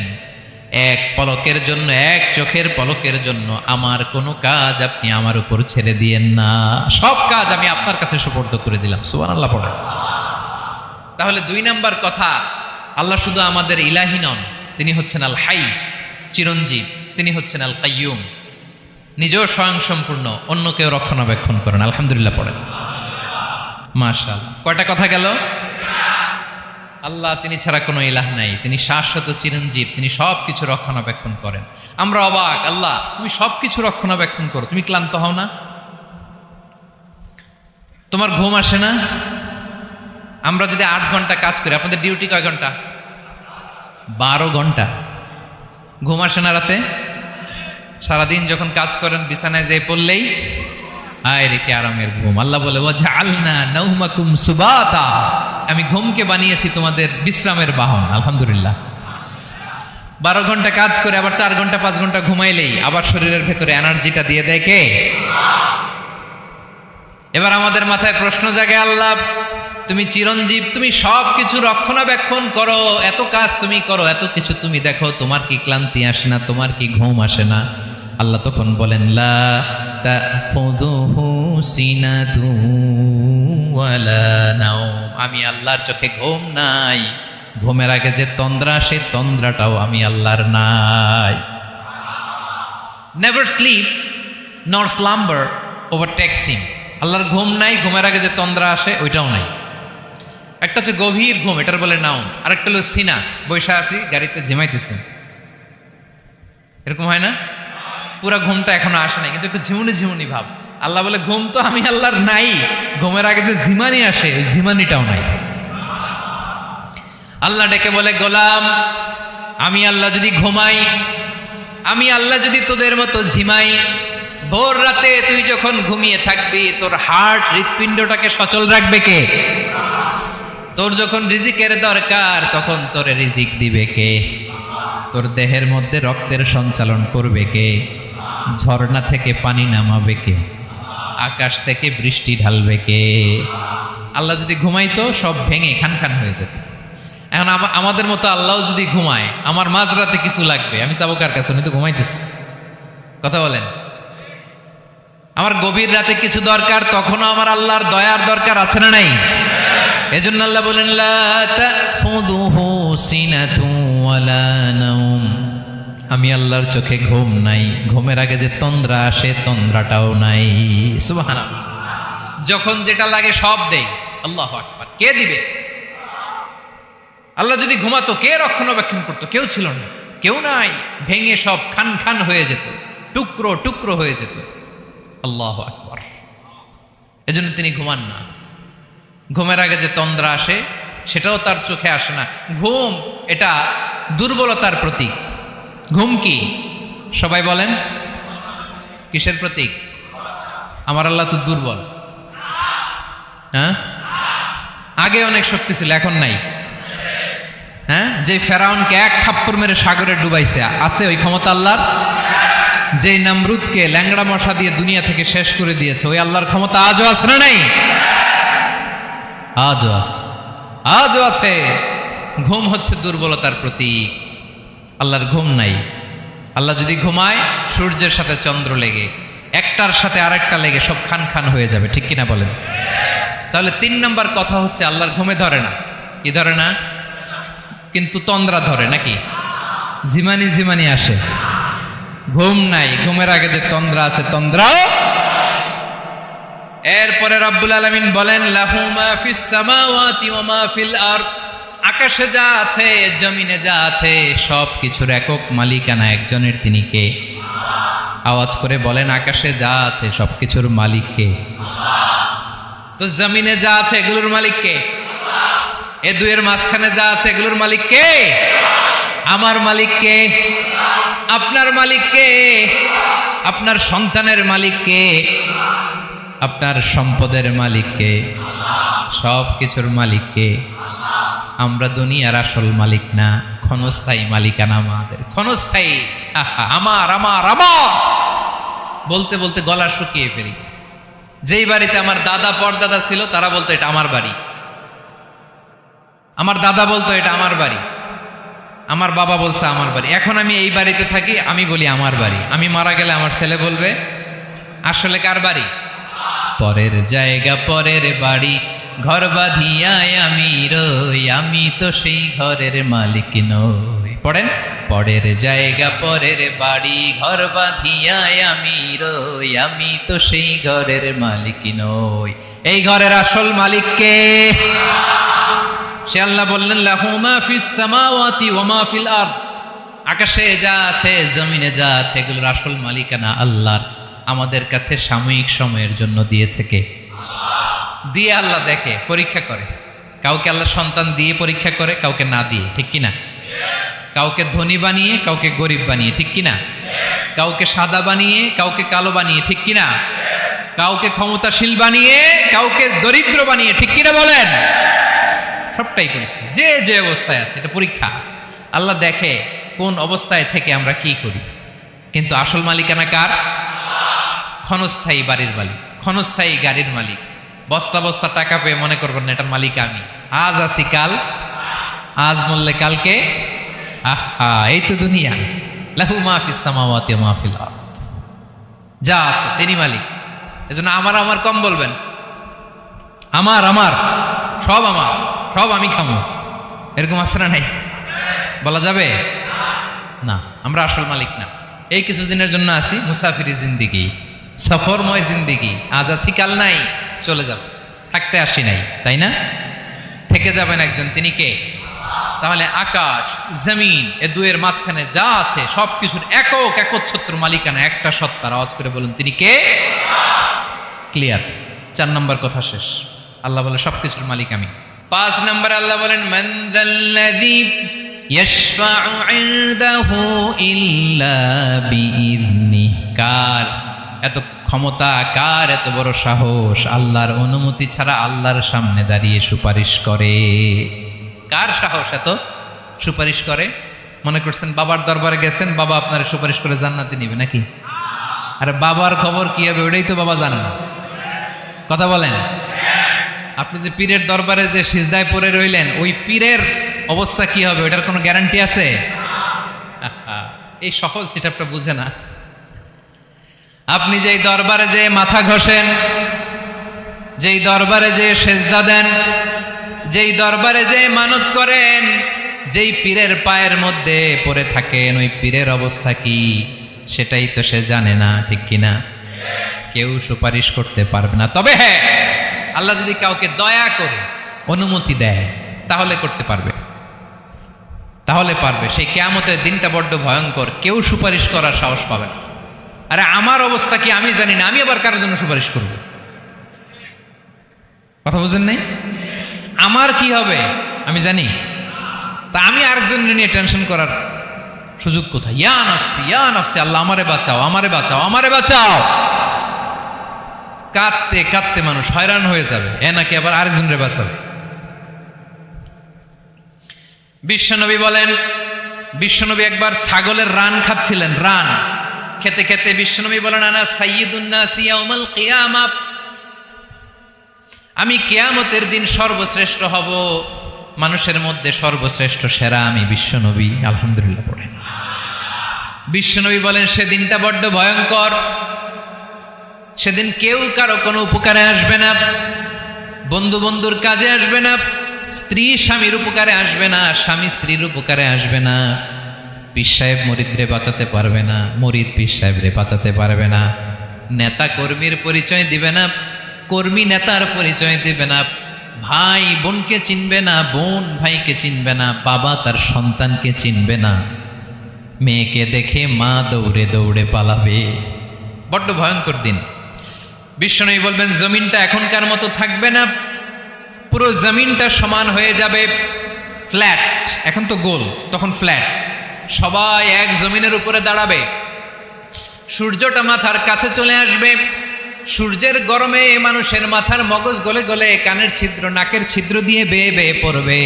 [SPEAKER 1] এক পলকের জন্য, এক চোখের পলকের জন্য আমার কোনো কাজ আপনি আমার উপর ছেড়ে দিয়েন না, সব কাজ আমি আপনার কাছে সুপর্দ করে দিলাম। সুবহানাল্লাহ পড়ে। তাহলে 2 নাম্বার কথা, আল্লাহ শুধু আমাদের ইলাহি নন, তিনি হচ্ছেন আল হাই, চিরঞ্জীব, তিনি হচ্ছেন আল কাইয়ুম, নিজেও স্বয়ংসম্পূর্ণ, অন্যকেও রক্ষণাবেক্ষণ করেন। আলহামদুলিল্লাহ পড়েন। মাশাআল্লাহ। কয়টা কথা গেল? আল্লাহ তিনি ছাড়া কোনো ইলাহ নাই, তিনি শাশ্বত চিরঞ্জীব, তিনি সব কিছু রক্ষণাবেক্ষণ করেন। আমরা অবাক, আল্লাহ তুমি সব কিছু রক্ষণাবেক্ষণ করো, তুমি ক্লান্ত হও না? তোমার ঘুম আসে না? আমরা যদি 8 ঘন্টা কাজ করি, আপনাদের ডিউটি কয় ঘন্টা? 12 ঘন্টা। ঘুম আসে না রাতে? সারাদিন যখন কাজ করেন বিছানায় যেয়ে পড়লেই আয় রে কি আরামের ঘুম। আল্লাহ বলে ওয়াজআলনা নাওমাকুম সুবাতা, আমি ঘুমকে বানিয়েছি তোমাদের বিশ্রামের বাহন। আলহামদুলিল্লাহ। 12 ঘন্টা কাজ করে আবার 4 ঘন্টা 5 ঘন্টা ঘুমাইলেই আবার শরীরের ভেতরে এনার্জিটা দিয়ে দেয় কে? এবার আমাদের মাথায় প্রশ্ন জাগে, আল্লাহ তুমি চিরঞ্জীব, তুমি সব কিছু রক্ষণাবেক্ষণ করো, এত কাজ তুমি করো, এত কিছু তুমি দেখো, তোমার কি ক্লান্তি আসে না? তোমার কি ঘুম আসে না? আল্লাহ তখন বলেন লা তাখুযুহু সিনাতু ওয়ালা নাওম, আমি আল্লাহর চোখে ঘুম নাই, ঘুমের আগে যে তন্দ্রা, সে তন্দ্রাটাও আমি আল্লাহর নাই। নেভার স্লিপ নর স্লাম্বার ওভারটেকস হিম, আল্লাহর ঘুম নাই, ঘুমের আগে যে তন্দ্রা আসে ওইটাও নাই। একটা হচ্ছে গভীর ঘুম, এটার বলে নাওম, আর একটা হলো সিনা, বৈশা আছি গাড়িতে ঝিমাইতেছেন, এরকম হয় না? পুরা ঘুমটা এখনো আসে নাই, কিন্তু একটু ঝিমুনি ঝিমুনি ভাব। আল্লাহ বলে ঘুম তো আমি আল্লাহর নাই, ঘুমের আগে যে ঝিমানি আসে ওই ঝিমানিটাও নাই। আল্লাহ ডেকে বলে গোলাম, আমি আল্লাহ যদি ঘুমাই, আমি আল্লাহ যদি তোদের মতো ঝিমাই, ভোর রাতে তুই যখন ঘুমিয়ে থাকবি তোর হার্ট, হৃৎপিণ্ডটাকে সচল রাখবে কে? তোর যখন রিজিকের দরকার তখন তোরে রিজিক দিবে কে? তোর দেহের মধ্যে রক্তের সঞ্চালন করবে কে? ঝর্ণা থেকে পানি নামাবে কে? আকাশ থেকে বৃষ্টি ঢালবে কে? আল্লাহ যদি ঘুমাইতো সব ভেঙে খান খান হয়ে যেত। এখন আমাদের মতো আল্লাহ যদি ঘুমায়, আমার মাঝরাতে কিছু লাগবে, আমি যাবো কার কাছে? উনি তো ঘুমাইতেছি। কথা বলেন। আমার গভীর রাতে কিছু দরকার, তখনও আমার আল্লাহর দয়ার দরকার আছে না নাই? এজন্য আল্লাহ বলেন লা তাখুযুহু সিনাতুন ওয়ালা নাওম, আমি আল্লাহর চোখে ঘুম নাই, ঘুমের আগে যে তন্দ্রা আসে তন্দ্রাটাও নাই। সুবহানাল্লাহ। যখন যেটা লাগে সব দেই। আল্লাহু আকবার। কে দিবে? আল্লাহ যদি ঘুমাতো কে রক্ষণাবেক্ষণ করতো? কেউ ছিল না, কেউ নাই, ভেঙে সব খান খান হয়ে যেত, টুকরো টুকরো হয়ে যেত। আল্লাহু আকবার। এজন্য তিনি ঘুমান না। ঘুমের আগে যে তন্দ্রা আসে সেটাও তার চোখে আসে না। ঘুম এটা দুর্বলতার প্রতীক। ঘুম কি? সবাই বলেন কিসের প্রতীক? আমার আল্লাহ তো দুর্বল। হ্যাঁ, আগে অনেক শক্তি ছিল, এখন নাই। হ্যাঁ, যে ফেরাউনকে এক থাপ্পড় মেরে সাগরে ডুবাইছে, আছে ওই ক্ষমতা আল্লাহর? যে নামরুদকে ল্যাংড়া মশা দিয়ে দুনিয়া থেকে শেষ করে দিয়েছে, ওই আল্লাহর ক্ষমতা আজও আছে না নাই? আজও আছে। আজও আছে। ঘুম হচ্ছে দুর্বলতার প্রতীক। আল্লাহর ঘুম নাই। আল্লাহ যদি ঘুমায়, সূর্যের সাথে চন্দ্র লেগে, একটার সাথে আরেকটা লেগে সব খান খান হয়ে যাবে, ঠিক কিনা বলেন? তাহলে 3 নাম্বার কথা হচ্ছে আল্লাহর ঘুমে ধরে না। কি ধরে না? কিন্তু তন্দ্রা ধরে নাকি? জিমানি জিমানি আসে। ঘুম নাই, ঘুমের আগে যে তন্দ্রা আছে, তন্দ্রাও। এরপরে রব্বুল আলামিন বলেন, লাহু মা ফিস সামাওয়াতি ওয়া মা ফিল আরদ, আকাশে যা আছে, জমিনে যা আছে, সব কিছুর একক মালিকানা একজনের। তিনি কে? আওয়াজ করে বলেন, আকাশে যা আছে সব কিছুর মালিক কে? তো জমিনে যা আছে এগুলোর মালিক কে? এ দুয়ের মাঝখানে যা আছে এগুলোর মালিক কে? আমার মালিক কে? আপনার মালিক কে? আপনার সন্তানের মালিক কে? আপনার সম্পদের মালিক কে? সব কিছুর মালিক কে? আমরা দুনিয়ার আসল মালিক না, ক্ষণস্থায়ী মালিকানা আমাদের। ক্ষণস্থায়ী। আমার আমার আমার বলতে বলতে গলা শুকিয়ে ফেলি। যেই বাড়িতে আমার দাদা পরদাদা ছিল, তারা বলতো এটা আমার বাড়ি। আমার দাদা বলতো এটা আমার বাড়ি, আমার বাবা বলছে আমার বাড়ি। এখন আমি এই বাড়িতে থাকি, আমি বলি আমার বাড়ি। আমি মারা গেলে আমার ছেলে বলবে আসলে কার বাড়ি? পরের জায়গা পরের বাড়ি, ঘর বাঁধিয়ায় আমি রই, আমি তো সেই ঘরের মালিক নই। পড়েন, পরের জায়গা পরের বাড়ি, ঘর বাঁধিয়ায় আমি রই, আমি তো সেই ঘরের মালিক নই। এই ঘরের আসল মালিক কে? সে আল্লাহ বললেন, লাহু মা ফিস সামাওয়াতি ওয়া মা ফিল আরদ, আকাশে যা আছে, জমিনে যা আছে, এগুলোর আসল মালিকানা আল্লাহর। আমাদের কাছে সাময়িক সময়ের জন্য দিয়েছে কে? দিয়ে আল্লাহ দেখে, পরীক্ষা করে। কাউকে আল্লাহ সন্তান দিয়ে পরীক্ষা করে, কাউকে না দিয়ে, ঠিক কিনা? কাউকে ধনী বানিয়ে, কাউকে গরিব বানিয়ে, ঠিক কিনা? কাউকে সাদা বানিয়ে, কাউকে কালো বানিয়ে, ঠিক কিনা? কাউকে ক্ষমতাশীল বানিয়ে, কাউকে দরিদ্র বানিয়ে, ঠিক কিনা বলেন? সবটাই পরীক্ষা। যে যে অবস্থায় আছে এটা পরীক্ষা। আল্লাহ দেখে কোন অবস্থায় থেকে আমরা কি করি। কিন্তু আসল মালিকানা কার? ক্ষণস্থায়ী বাড়ির মালিক, ক্ষণস্থায়ী গাড়ির মালিক। বস্তা বস্তা টাকা পেয়ে মনে করবেন না এটার মালিক আমি। আজ আছি কাল, আজ মরলে কালকে। আহা, এই তো দুনিয়া। লাহু মা ফিস সামাওয়াতি ওয়া মা ফিল আরদ, যা আছে তিনি মালিক। এজন্য আমার আমার কম বলবেন। আমার আমার সব আমার, সব আমি খামো, এরকম আছে না? নাই, বলা যাবে না। আমরা আসল মালিক না। এই কিছুদিনের জন্য আছি, মুসাফিরি জিন্দিগি, সফরময় জিন্দিগি। আজ আছি কাল নাই, চলে যাব। থাকতে আসি নাই, তাই না? থেকে যাবেন একজন, তিনি কে? তাহলে আকাশ জমিন এ দুয়ের মাঝখানে যা আছে সব কিছুর একক একচ্ছত্র মালিকানা একটা সত্তার। আওয়াজ করে বলুন, তিনি কে? ক্লিয়ার। 4 নম্বর কথা শেষ। আল্লাহ বলে সবকিছুর মালিক আমি। 5 নম্বরে আল্লাহ বলেন, মান যাল্লাযী ইয়াশফাউ ইনদাহু ইল্লা বিইযনিহি, কার এত ক্ষমতা, কার এত বড় সাহস, আল্লাহর অনুমতি ছাড়া আল্লাহর সামনে দাঁড়িয়ে সুপারিশ করে? কার সাহস এত সুপারিশ করে? মনে করছেন বাবার দরবারে গেছেন, বাবা আপনার সুপারিশ করে জান্নাতে নিবে নাকি? আরে বাবার খবর কি হবে ওটাই তো বাবা জানে না। কথা বলেন। আপনি যে পীরের দরবারে যে সিজদায় পড়ে রইলেন, ওই পীরের অবস্থা কি হবে ওটার কোনো গ্যারান্টি আছে? এই সহজ হিসাবটা বুঝে না। আপনি যেই দরবারে যে মাথা ঘষেন, যেই দরবারে যে সেজদা দেন, যেই দরবারে যে মানত করেন, যেই পীরের পায়ের মধ্যে পড়ে থাকেন, ওই পীরের অবস্থা কি সেটাই তো সে জানে না, ঠিক কিনা? কেউ সুপারিশ করতে পারবে না। তবে হ্যাঁ, আল্লাহ যদি কাউকে দয়া করে অনুমতি দেয় তাহলে করতে পারবে, তাহলে পারবে। সেই কিয়ামতের দিনটা বড্ড ভয়ঙ্কর, কেউ সুপারিশ করার সাহস পাবে না। আরে আমার অবস্থা কি আমি জানি না, আমি আবার কারোর জন্য সুপারিশ করব? কথা বুঝেন নাই? আমার কি হবে আমি জানি, তা আমি আরেকজন নিয়ে টেনশন করার সুযোগ কোথায়? ইয়া নাফসি ইয়া নাফসি, আল্লাহ আমারে বাঁচাও, আমারে বাঁচাও, আমারে বাঁচাও। কাঁদতে কাঁদতে মানুষ হয়রান হয়ে যাবে, এ নাকি আবার আরেকজনরে বাঁচাবে। বিশ্বনবী বলেন, বিশ্বনবী একবার ছাগলের রান খাচ্ছিলেন। রান খেতে খেতে বিশ্বনবী বলেন, আনা সাইয়্যিদুন নাসি ইয়াউমাল কিয়ামা, আমি কিয়ামতের দিন সর্বশ্রেষ্ঠ হব। মানুষের মধ্যে সর্বশ্রেষ্ঠ সেরা আমি বিশ্বনবী, আলহামদুলিল্লাহ পড়েন। বিশ্বনবী বলেন সেদিনটা বড্ড ভয়ঙ্কর, সেদিন কেউ কারো কোনো উপকারে আসবে না, বন্ধু বন্ধুর কাজে আসবে না, স্ত্রী স্বামীর উপকারে আসবে না, স্বামী স্ত্রীর উপকারে আসবে না, পীর সাহেব মুরিদরে বাঁচাতে পারবে না, মুরিদ পীর সাহেবরে বাঁচাতে পারবে না, নেতা কর্মীর পরিচয় দিবে না, কর্মী নেতার পরিচয় দিবে না, ভাই বোনকে চিনবে না, বোন ভাইকে চিনবে না, বাবা তার সন্তানকে চিনবে না, মেয়েকে দেখে মা দৌড়ে দৌড়ে পালাবে। বড্ড ভয়ঙ্কর দিন। বিশ্বনবী বলবেন জমিনটা এখনকার মতো থাকবে না, পুরো জমিনটা সমান হয়ে যাবে, ফ্ল্যাট। এখন তো গোল, তখন ফ্ল্যাট। সবাই এক জমিনের উপরে দাঁড়াবে, সূর্যটা মাথার কাছে চলে আসবে, সূর্যের গরমে মানুষের মাথার মগজ গলে গলে কানের ছিদ্র নাকের ছিদ্র দিয়ে বেয়ে বেয়ে পড়বে।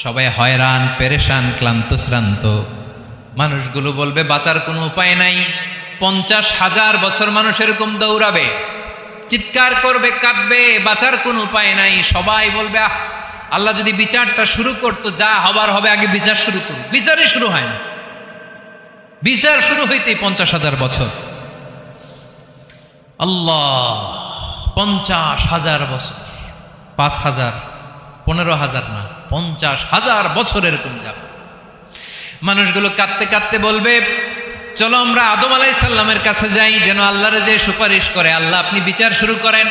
[SPEAKER 1] সবাই হয়রান, পেরেশান, ক্লান্ত শ্রান্ত। মানুষগুলো বলবে বাঁচার কোনো উপায় নাই। 50,000 বছর মানুষ এরকম দৌড়াবে, চিৎকার করবে, কাঁদবে, বাঁচার কোনো উপায় নাই। সবাই বলবে আল্লাহ যদি বিচারটা শুরু করতো, যা হবার হবে, আগে বিচার শুরু করুন। বিচারই শুরু হয় না, বিচার শুরু হইতেই 50,000 বছর। আল্লাহ, 50,000 বছর, 5,000, 15,000 না, 50,000 বছর এরকম যাবে। মানুষগুলো কাঁদতে কাঁদতে বলবে চলো আমরা আদম আলাইহিস সালামের কাছে যাই, যেন আল্লাহর যে সুপারিশ করে, আল্লাহ আপনি বিচার শুরু করেন।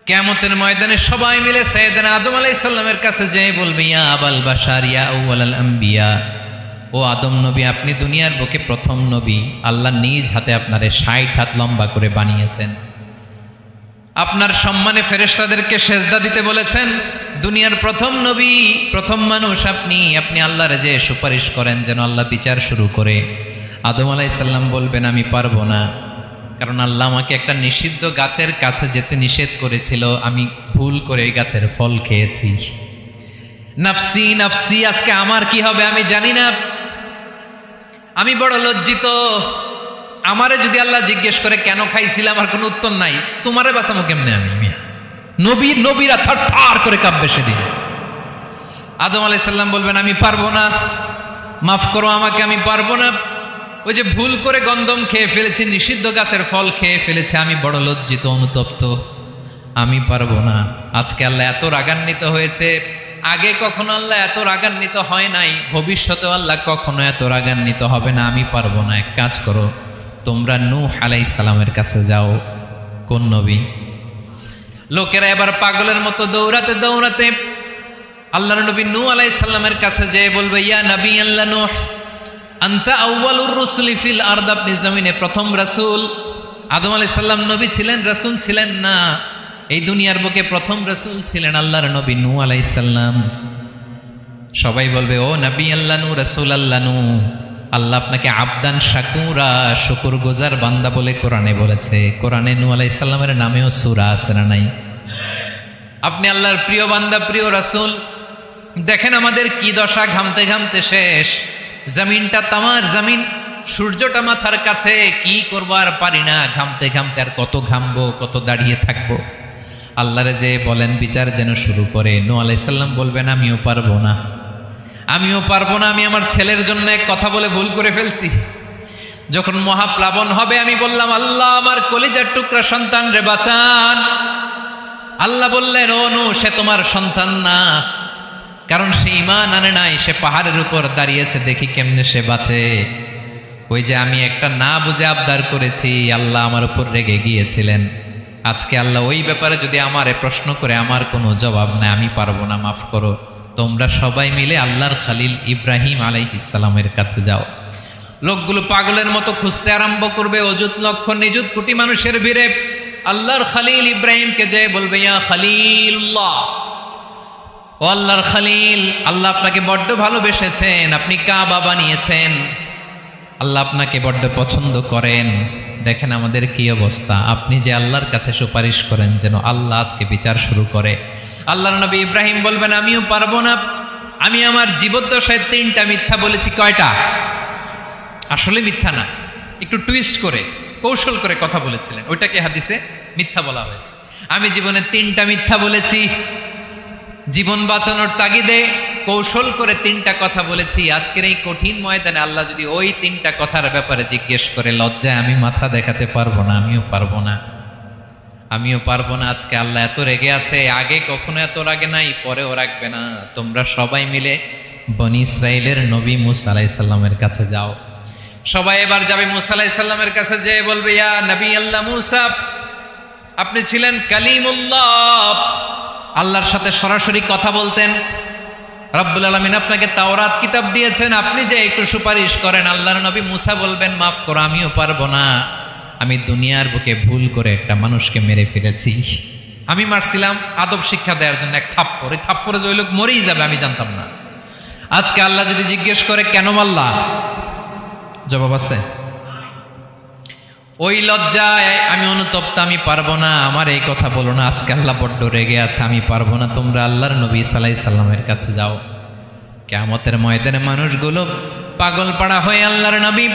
[SPEAKER 1] কিয়ামতের ময়দানে সবাই মিলে সাইয়েদনা আদম আলাইহিস সালামের কাছে যেয়ে বলবে ইয়া আবাল বাশার ইয়া আউয়ালাল আম্বিয়া, ও আদম নবী, আপনি দুনিয়ার বুকে প্রথম নবী। আল্লাহ নিজ হাতে আপনারে 60 হাত লম্বা করে বানিয়েছেন, আপনার সম্মানে ফেরেশতাদেরকে সেজদা দিতে বলেছেন। দুনিয়ার প্রথম নবী, প্রথম মানুষ আপনি। আপনি আল্লাহর যে সুপারিশ করেন যেন আল্লাহ বিচার শুরু করে। আদম আলাইহিস সালাম বলবেন আমি পারবো না, কারণ আল্লাহ আমাকে একটা নিষিদ্ধ গাছের কাছে যেতে নিষেধ করেছিল, আমি ভুল করে এই গাছের ফল খেয়েছি। নাফসি নাফসি, আজকে আমার কি হবে আমি জানি না, আমি বড় লজ্জিত। আমারে যদি আল্লাহ জিজ্ঞেস করে কেন খাইছিলাম, আমার কোনো উত্তর নাই, তোমারে বাঁচাবো কেমনে আমি? নবীরা থার করে কাঁপবে সেদিন। আদম আলাইহিস সালাম বলবেন আমি পারবো না, মাফ করো আমাকে, আমি পারবো না। ওই যে ভুল করে গন্ধম খেয়ে ফেলেছি, নিষিদ্ধ গাছের ফল খেয়ে ফেলেছে, আমি বড় লজ্জিত, অনুতপ্ত, আমি পারবো না। আজকে আল্লাহ এত রাগান্বিত হয়েছে, আগে কখনো আল্লাহ এত রাগান্বিত হয় নাই, ভবিষ্যতেও আল্লাহ কখনো এত রাগান্বিত হবে না। আমি পারবো না। এক কাজ করো, তোমরা নূহ আলাইহিস সালামের কাছে যাও। কোন নবী? লোকেরা এবার পাগলের মতো দৌড়াতে দৌড়াতে আল্লাহর নবী নূহ আলাইহিস সালামের কাছে যেয়ে বলবে ইয়া নবী আল্লাহ নূহ, আনতা আউয়ালুর রুসুলি ফিল আরদ, আপনি জমিনে প্রথম রাসূল। আদম আলাইহিস সালাম নবী ছিলেন, রাসূল ছিলেন না। এই দুনিয়ার বুকে প্রথম রাসূল ছিলেন আল্লাহর নবী নূহ আলাইহিস সালাম। সবাই বলবে ও নবী আল্লাহ নূহ, রাসূল আল্লাহ নূহ, আল্লাহ আপনাকে আবদান শাকুরা, শুকর গুজার বান্দা বলে কোরআনে বলেছে। কোরআনে নূহ আলাইহিস সালামের নামেও সূরা আছে না নাই? আপনি আল্লাহর প্রিয় বান্দা, প্রিয় রাসূল। দেখেন আমাদের কি দশা, ঘামতে ঘামতে শেষ। জমিনটা তামার জমিন, সূর্যটা মাথার কাছে, কি করবো আর পারি না, ঘামতে ঘামতে আর কত ঘামবো, কত দাঁড়িয়ে থাকবো। আল্লাহরে যে বলেন বিচার যেন শুরু করে। নূহ আলাইহিস সালাম বলবেন আমিও পারবো না, আমিও পারবো না। আমি আমার ছেলের জন্য এক কথা বলে ভুল করে ফেলছি। যখন মহাপ্লাবন হবে আমি বললাম আল্লাহ আমার কলিজার টুকরা সন্তান রে বাঁচান। আল্লাহ বললেন ও নূহ, সে তোমার সন্তান না, কারণ সে ঈমান আনে নাই, সে পাহাড়ের উপর দাঁড়িয়েছে, দেখি কেমনে সে বাঁচে। ওই যে আমি একটা না বুঝে আবদার করেছি, আল্লাহ আমার উপর রেগে গিয়েছিলেন। আজকে আল্লাহ ওই ব্যাপারে যদি আমারে প্রশ্ন করে, আমার কোনো জবাব নাই, আমি পারবো না, মাফ করো। তোমরা সবাই মিলে আল্লাহর খালিল ইব্রাহিম আলাইহিস সালামের কাছে যাও। লোকগুলো পাগলের মতো খুঁজতে আরম্ভ করবে, অযুত লক্ষ নিযুত কোটি মানুষের ভিড়ে আল্লাহর খালিল ইব্রাহিমকে যে বলবে ইয়া খালিলুল্লাহ, ও আল্লাহর খালিল, আল্লাহ আপনাকে বড্ড ভালোবেসেছেন, আপনি কাবা বানিয়েছেন, আল্লাহ আপনাকে বড্ড পছন্দ করেন। দেখেন আমাদের কি অবস্থা। আপনি যে আল্লাহর কাছে সুপারিশ করেন যেন আল্লাহ আজকে বিচার শুরু করে। আল্লাহর নবী ইব্রাহিম বলবেন আমিও পারবো না, আমি আমার জীবদ্দশায় 3টা মিথ্যা বলেছি। কয়টা? আসলে মিথ্যা না, একটু টুইস্ট করে কৌশল করে কথা বলেছিলেন, ওইটাকে হাদিসে মিথ্যা বলা হয়েছে। আমি জীবনে 3টা মিথ্যা বলেছি, জীবন বাঁচানোর তাগিদে কৌশল করে 3টা কথা বলেছি। আজকের এই কঠিন ময়দানে আল্লাহ যদি ওই 3টা কথার ব্যাপারে জিজ্ঞেস করে, লজ্জায় আমি মাথা দেখাতে পারবো না, আমিও পারবো না। আজকে আল্লাহ এত রেগে আছে, আগে কখনো এত রাগে নাই, পরেও রাখবে না। তোমরা সবাই মিলে বনি ইসরাইলের নবী মুসা আলাইহিস সালামের কাছে যাও। সবাই এবার যাবে মুসা আলাইহিস সালামের কাছে, যেয়ে বলবে, ইয়া নবী আল্লাহ মুসা, আপনি ছিলেন কালিমুল্লাহ, আল্লাহর সাথে সরাসরি কথা বলতেন। রব্বুল আলামিন আপনাকে তাওরাত কিতাব দিয়েছেন, আপনি যে একটু সুপারিশ করেন। আল্লাহর নবী মুসা বলবেন, মাফ করো, আমিও পারবো না। আমি দুনিয়ার বুকে ভুল করে একটা মানুষকে মেরে ফেলেছি। আমি মারছিলাম আদব শিক্ষা দেওয়ার জন্য এক থাপ্পড়, এই থাপ্পড়ে যে ওই লোক মরেই যাবে আমি জানতাম না। আজকে আল্লাহ যদি জিজ্ঞেস করে কেন মারলা, জবাব আছে? ওই লজ্জায় আমি অনুতপ্ত, আমি পারবো না, আমার এই কথা বলো না। আজকে আল্লাহ বড্ড রেগে আছে, আমি পারবো না। তোমরা আল্লাহর নবী ঈসা আলাইহিস সালামের কাছে যাও। কিয়ামতের ময়দানে মানুষগুলো পাগল পাড়া হয়ে আল্লাহর নবী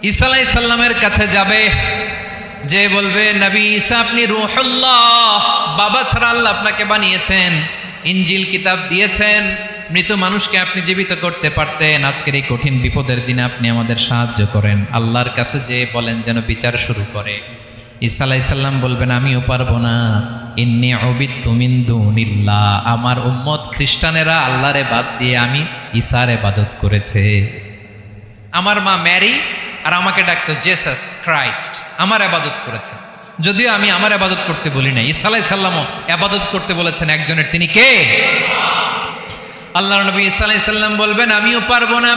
[SPEAKER 1] ঈসা আলাইহিস সালামের কাছে যাবে, যে বলবে, নবী ঈসা আপনি রূহুল্লাহ, বাবা ছাড়া আল্লাহ আপনাকে বানিয়েছেন, ইনজিল কিতাব দিয়েছেন, মৃত মানুষকে আপনি জীবিত করতে পারতেন। আজকের এই কঠিন বিপদের দিনে আপনি আমাদের সাহায্য করেন। আল্লাহর কাছে যে বলেন যেন বিচার শুরু করে। ঈসা আলাইহিস সালাম বলবেন, আমিও পারবো না। ইন্নী উবিদতু মিন দুনিল্লাহ, আমার উম্মত খ্রিস্টানেরা আল্লাহরে বাদ দিয়ে আমি ঈসার ইবাদত করেছে। আমার মা ম্যারি আর আমাকে ডাকতো জেসাস ক্রাইস্ট, আমার ইবাদত করেছে। যদিও আমি আমার ইবাদত করতে বলি না, ঈসা আলাইহিস সালামও ইবাদত করতে বলেছেন একজনের, তিনি কে? আল্লাহর নবী ঈসা আলাইহিস সালাম বলবেন, আমিও পারবো না।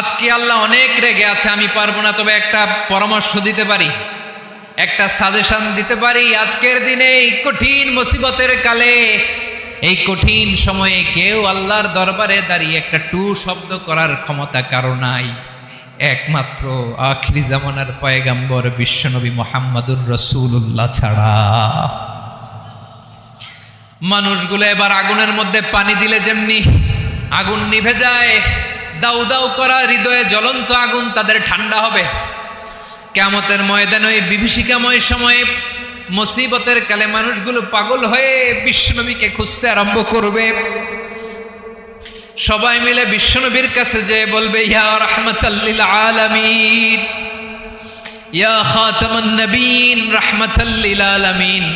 [SPEAKER 1] আজকে আল্লাহ অনেক রেগে আছে, আমি পারবো না। তবে একটা পরামর্শ দিতে পারি, একটা সাজেশন দিতে পারি। আজকের দিনে এই কঠিন মুসিবতের কালে, এই কঠিন সময়ে কেউ আল্লাহর দরবারে দাঁড়িয়ে একটা টু শব্দ করার ক্ষমতা কারো নাই, একমাত্র আখিরি জামানার পয়গাম্বর বিশ্বনবী মুহাম্মদুর রাসূলুল্লাহ ছাড়া। মানুষগুলো এবার আগুনের মধ্যে পানি দিলে যেমনি আগুন নিভে যায়, দাউ দাউ করা হৃদয়ে জ্বলন্ত আগুন তাদের ঠান্ডা হবে। কিয়ামতের ময়দানে ওই বিভীষিকাময় সময়ে, মুসিবতের কালে মানুষগুলো পাগল হয়ে বিশ্বনবীকে খুঁজতে আরম্ভ করবে। সবাই মিলে বিশ্বনবীর কাছে যেয়ে বলবে, ইয়া রাহমাতাল লিল আলামিন, ইয়া খাতামান নবীন, রাহমাতাল লিল আলামিন।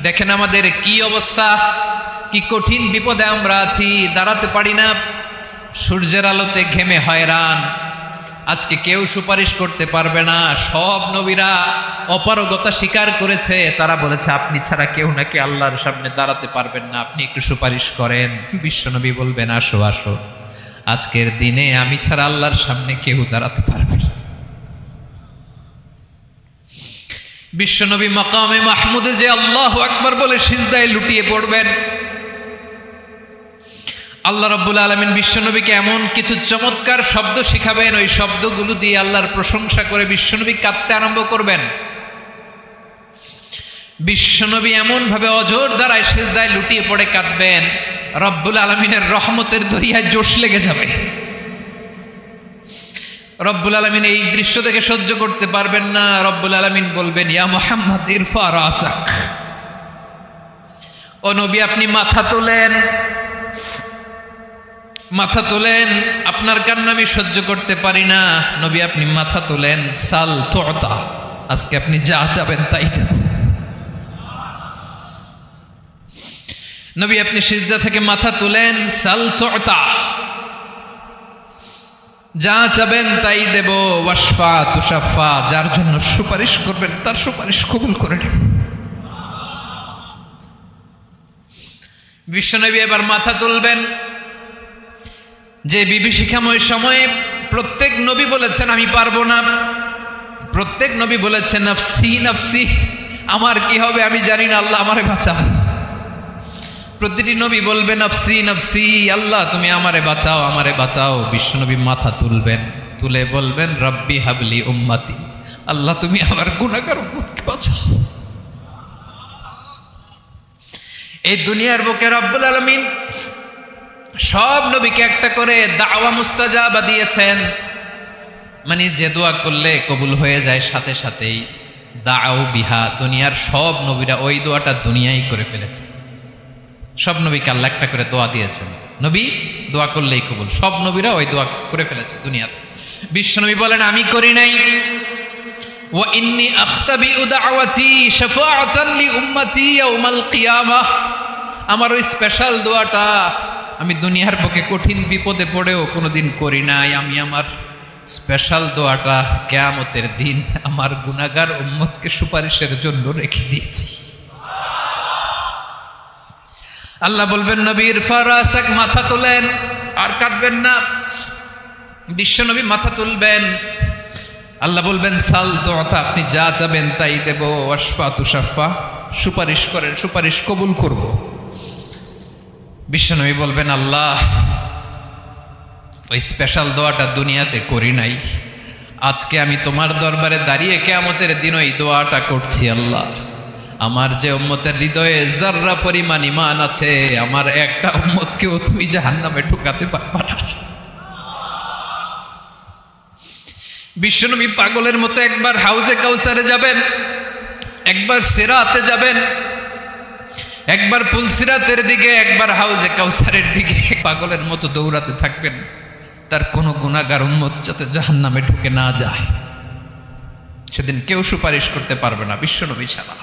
[SPEAKER 1] দেখেন আমাদের কি অবস্থা, কি কঠিন বিপদে আমরা আছি, দাঁড়াতে পারি না, সূর্যের আলোতে ঘেমে হয়রান। আজকে কেউ সুপারিশ করতে পারবে না। সব নবীরা অপারগতা স্বীকার করেছে, তারা বলেছে আপনি ছাড়া কেউ নাকি আল্লাহর সামনে দাঁড়াতে পারবেন না, আপনি একটু সুপারিশ করেন। বিশ্বনবী বলবেন, আসো আসো, আজকের দিনে আমি ছাড়া আল্লাহর সামনে কেউ দাঁড়াতে পারবে না। বিশ্বনবী মাকামে মাহমুদে যে আল্লাহু আকবার বলে সিজদায় লুটিয়ে পড়বেন। আল্লাহ রাব্বুল আলামিন বিশ্বনবীকে এমন কিছু চমৎকার শব্দ শিখাবেন, ওই শব্দগুলো দিয়ে আল্লাহর প্রশংসা করে বিশ্বনবী কাঁদতে আরম্ভ করবেন। বিশ্বনবী এমন ভাবে অজর দ্বারায় সিজদায় লুটিয়ে পড়ে কাঁদবেন, রব্বুল আলামিনের রহমতের দরিয়ায় জোশ লেগে যাবে। রব্বুল আলামিন এই দৃশ্য দেখে সহ্য করতে পারবেন না। রব্বুল আলামিন বলবেন, ইয়া মুহাম্মদ ইরফা রাসাক, ও নবী আপনি মাথা তোলেন, মাথা তোলেন, আপনার কান্না আমি সহ্য করতে পারি না। নবী আপনি মাথা তোলেন, সাল তুতা, আজকে আপনি যা চাবেন তাই দেব। নবী আপনি সিজদা থেকে মাথা তুলেন, সাল তুতা, যা চাবেন তাই দেব। ওয়াশফা তুশাফা, যার জন্য সুপারিশ করবেন তার সুপারিশ কবুল করে নেব। বিশ্বনবী এবার মাথা তুলবেন। যে বিভীষিকাময় সময়ে প্রত্যেক নবী বলেছেন আমি পারবো না, প্রত্যেক নবী বলেছেন নফসি নফসি, আমার কি হবে আমি জানি না, আল্লাহ আমারে বাঁচাও। প্রতিটি নবী বলবে নফসি নফসি, আল্লাহ তুমি আমারে বাঁচাও, আমারে বাঁচাও। বিশ্বনবী মাথা তুলবেন, তুলে বলবেন রব্বি হাবলি উম্মতি, আল্লাহ তুমি আমার গুনাহগার উম্মতকে বাঁচাও। এই দুনিয়ার বুকে রব্বুল আলামিন সব নবীকে একটা করে দাওয়া মুস্তাজাবা দিয়েছেন, মানে যে দোয়া করলে কবুল হয়ে যায় সাথে সাথেই। দাউ বিহা, দুনিয়ার সব নবীরা ওই দোয়াটা দুনিয়ায় করে ফেলেছে। সব নবীকে আল্লাহ একটা করে দোয়া দিয়েছেন, নবী দোয়া করলেই কবুল। সব নবীরা ওই দোয়া করে ফেলেছে দুনিয়াতে। বিশ্বনবী বলেন আমি করি নাই। ওয়া ইন্নী আখতাবিউ দাওয়াতি শাফাআতান লি উম্মতি ইয়াউমাল কিয়ামাহ, আমার ওই স্পেশাল দোয়াটা আমি দুনিয়ার বুকে কঠিন বিপদে পড়েও কোনোদিন করি নাই। আমি আমার স্পেশাল দোয়াটা কিয়ামতের দিন আমার গুনাহগার উম্মতকে সুপারিশের জন্য রেখে দিয়েছি। আল্লাহ বলবেন নবীর ফারাসাক, মাথা তোলেন, আর কাটবেন না। বিশ্বনবী মাথা তুলবেন, আল্লাহ বলবেন সাল দোয়াটা, আপনি যা চাবেন তাই দেব। ওয়াশফা তুশাফা, সুপারিশ করেন, সুপারিশ কবুল করব। বিশ্বনবী বলবেন আল্লাহ ওই স্পেশাল দোয়াটা দুনিয়াতে করি নাই, আজকে আমি তোমার দরবারে দাঁড়িয়ে কিয়ামতের দিন ওই দোয়াটা করছি। আল্লাহ আমার যে উম্মতের হৃদয়ে যাররা পরিমাণ ঈমান আছে, আমার একটা উম্মতকেও তুমি জাহান্নামে ঢুকাতে পারবা না। বিশ্বনবী পাগলের মতো একবার হাউজে কাউসারে যাবেন, একবার সিরাতে যাবেন, একবার পুলসিরাতের দিকে, একবার হাউজে কাউসারের দিকে, পাগলের মতো দৌড়াতে থাকবেন, তার কোনো গুনাহগার উম্মত যাতে জাহান্নামে ঢুকে না যায়। সেদিন কেউ সুপারিশ করতে পারবে না বিশ্বনবী ছাড়া।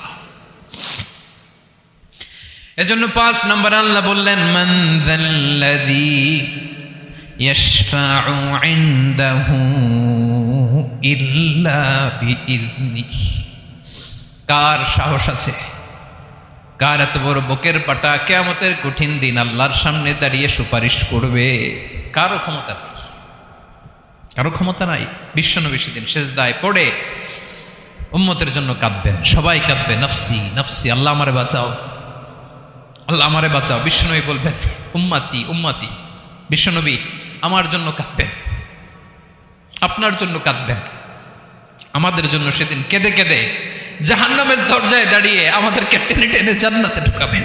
[SPEAKER 1] এজন্য 5 নম্বর আল্লাহ বললেন মান যাল্লাযী ইয়াশফাউ ইনদাহু ইল্লা বিইযনিহি, কার সাহস আছে, কার এত বড় বুকের পাটা কিয়ামতের কঠিন দিন আল্লাহর সামনে দাঁড়িয়ে সুপারিশ করবে? কারো ক্ষমতা নাই, কারো ক্ষমতা নাই। বিশ্বনবী সেদিন সেজদায় পড়ে উম্মতের জন্য কাঁদবেন, সবাই কাঁদবে, নফসি নফসি, আল্লাহ আমারে বাঁচাও, আল্লাহ আমারে বাঁচাও। বিশ্বনবী বলবেন উম্মতি উম্মতি। বিশ্বনবী আমার জন্য কাঁদবেন, আপনার জন্য কাঁদবেন, আমাদের জন্য সেদিন কেঁদে কেঁদে জাহান্নামের দরজায় দাঁড়িয়ে আমাদেরকে টেনে টেনে জান্নাতে ঢুকাবেন।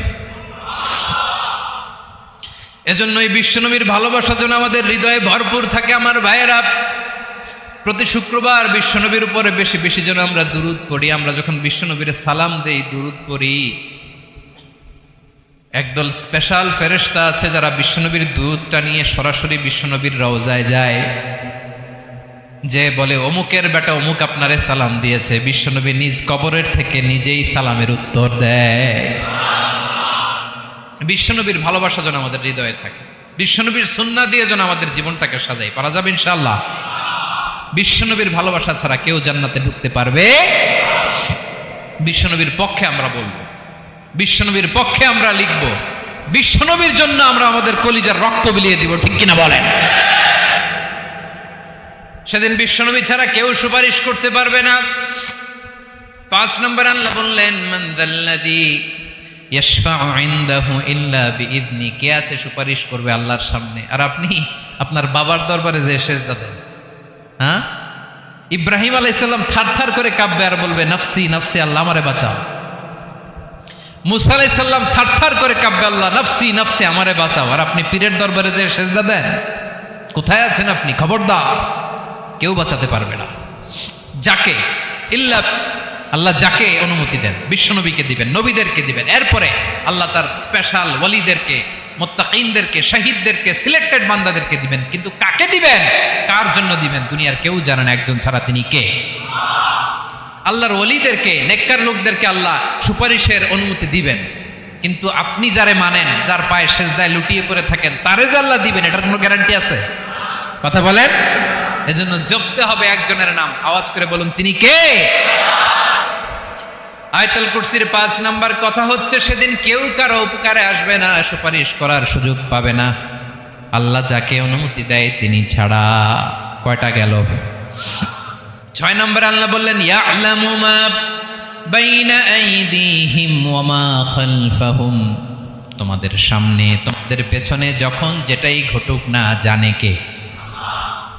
[SPEAKER 1] এজন্য এই বিশ্বনবীর ভালোবাসা যেন আমাদের হৃদয়ে ভরপুর থাকে। আমার ভাইয়েরা, প্রতি শুক্রবার বিশ্বনবীর উপরে বেশি বেশি যেন আমরা দুরূদ পড়ি। আমরা যখন বিশ্বনবীর সালাম দেই, দুরূদ পড়ি, একদল স্পেশাল ফেরেশতা আছে যারা বিশ্বনবীর দুরূদটা নিয়ে সরাসরি বিশ্বনবীর রওজায় যায়, যে বলে অমুকের বেটা অমুক আপনারে সালাম দিয়েছে। বিশ্বনবী নিজ কবরের থেকে নিজেই সালামের উত্তর দেয়। বিশ্বনবীর ভালোবাসা যেন আমাদের হৃদয়ে থাকে, বিশ্বনবীর সুন্নাহ দিয়ে যেন আমাদের জীবনটাকে সাজাই। পারা যাবে ইনশাআল্লাহ? বিশ্বনবীর ভালোবাসা ছাড়া কেউ জান্নাতে ঢুকতে পারবে? বিশ্বনবীর পক্ষে আমরা বলবো, বিশ্বনবীর পক্ষে আমরা লিখব, বিশ্বনবীর জন্য আমরা আমাদের কলিজার রক্ত বিলিয়ে দিব, ঠিক কিনা বলেন? সেদিন বিশ্বনবী ছাড়া কেউ সুপারিশ করতে পারবে না। 5 নম্বর আল্লাহ বললেন মান যাল্লাযী ইয়াশফাউ ইনদাহু ইল্লা বিইযনি, কে আছে সুপারিশ করবে আল্লাহর সামনে? আর আপনি আপনার বাবার দরবারে যে সেজদা দেন, হ্যাঁ, ইব্রাহিম আলাইহিস সালাম থারথার করে কাঁপবে আর বলবে নফসি নফসি, আল্লাহ আমারে বাঁচাও। মুসা আলাইহিস সালাম থারথার করে কাঁপবে, আল্লাহ নফসি নফসি, আমারে বাঁচাও। আর আপনি পীরের দরবারে যে সেজদা দেন, কোথায় আছেন আপনি? খবরদার, কেউ বাঁচাতে পারবে না। যাকে ইল্লা আল্লাহ যাকে অনুমতি দেন, বিশ্বনবীকে দিবেন, নবীদেরকে দিবেন, এরপরে আল্লাহ তার স্পেশাল ওয়ালিদেরকে, মুত্তাকিনদেরকে, শহীদদেরকে, সিলেক্টেড বান্দাদেরকে দিবেন। কিন্তু কাকে দিবেন, কার জন্য দিবেন, দুনিয়ার কেউ জানে না একজন ছাড়া, তিনি কে? আল্লাহর ওয়ালিদেরকে, নেককার লোকদেরকে আল্লাহ সুপারিশের অনুমতি দিবেন। কিন্তু আপনি যারে মানেন, যার পায়ে সেজদায় লুটিয়ে পড়ে থাকেন, তারে যে আল্লাহ দিবেন, এটার কোনো গ্যারান্টি আছে? কথা বলেন। এজন্য জপতে হবে একজনের নাম, আওয়াজ করে বলুন তিনি কে? আয়াতুল কুরসির 5 নাম্বার কথা হচ্ছে সেদিন কেউ কারো উপকারে আসবে না, সুপারিশ করার সুযোগ পাবে না, আল্লাহ যাকে অনুমতি দেয় তিনি ছাড়া। কয়টা গেল? 6 নম্বর আল্লাহ বললেন ইয়ালামু মা বাইনা আইদিহিম ওয়া মা খালফাহুম, তোমাদের সামনে তোমাদের পেছনে যখন যেটাই ঘটুক না জানে কে?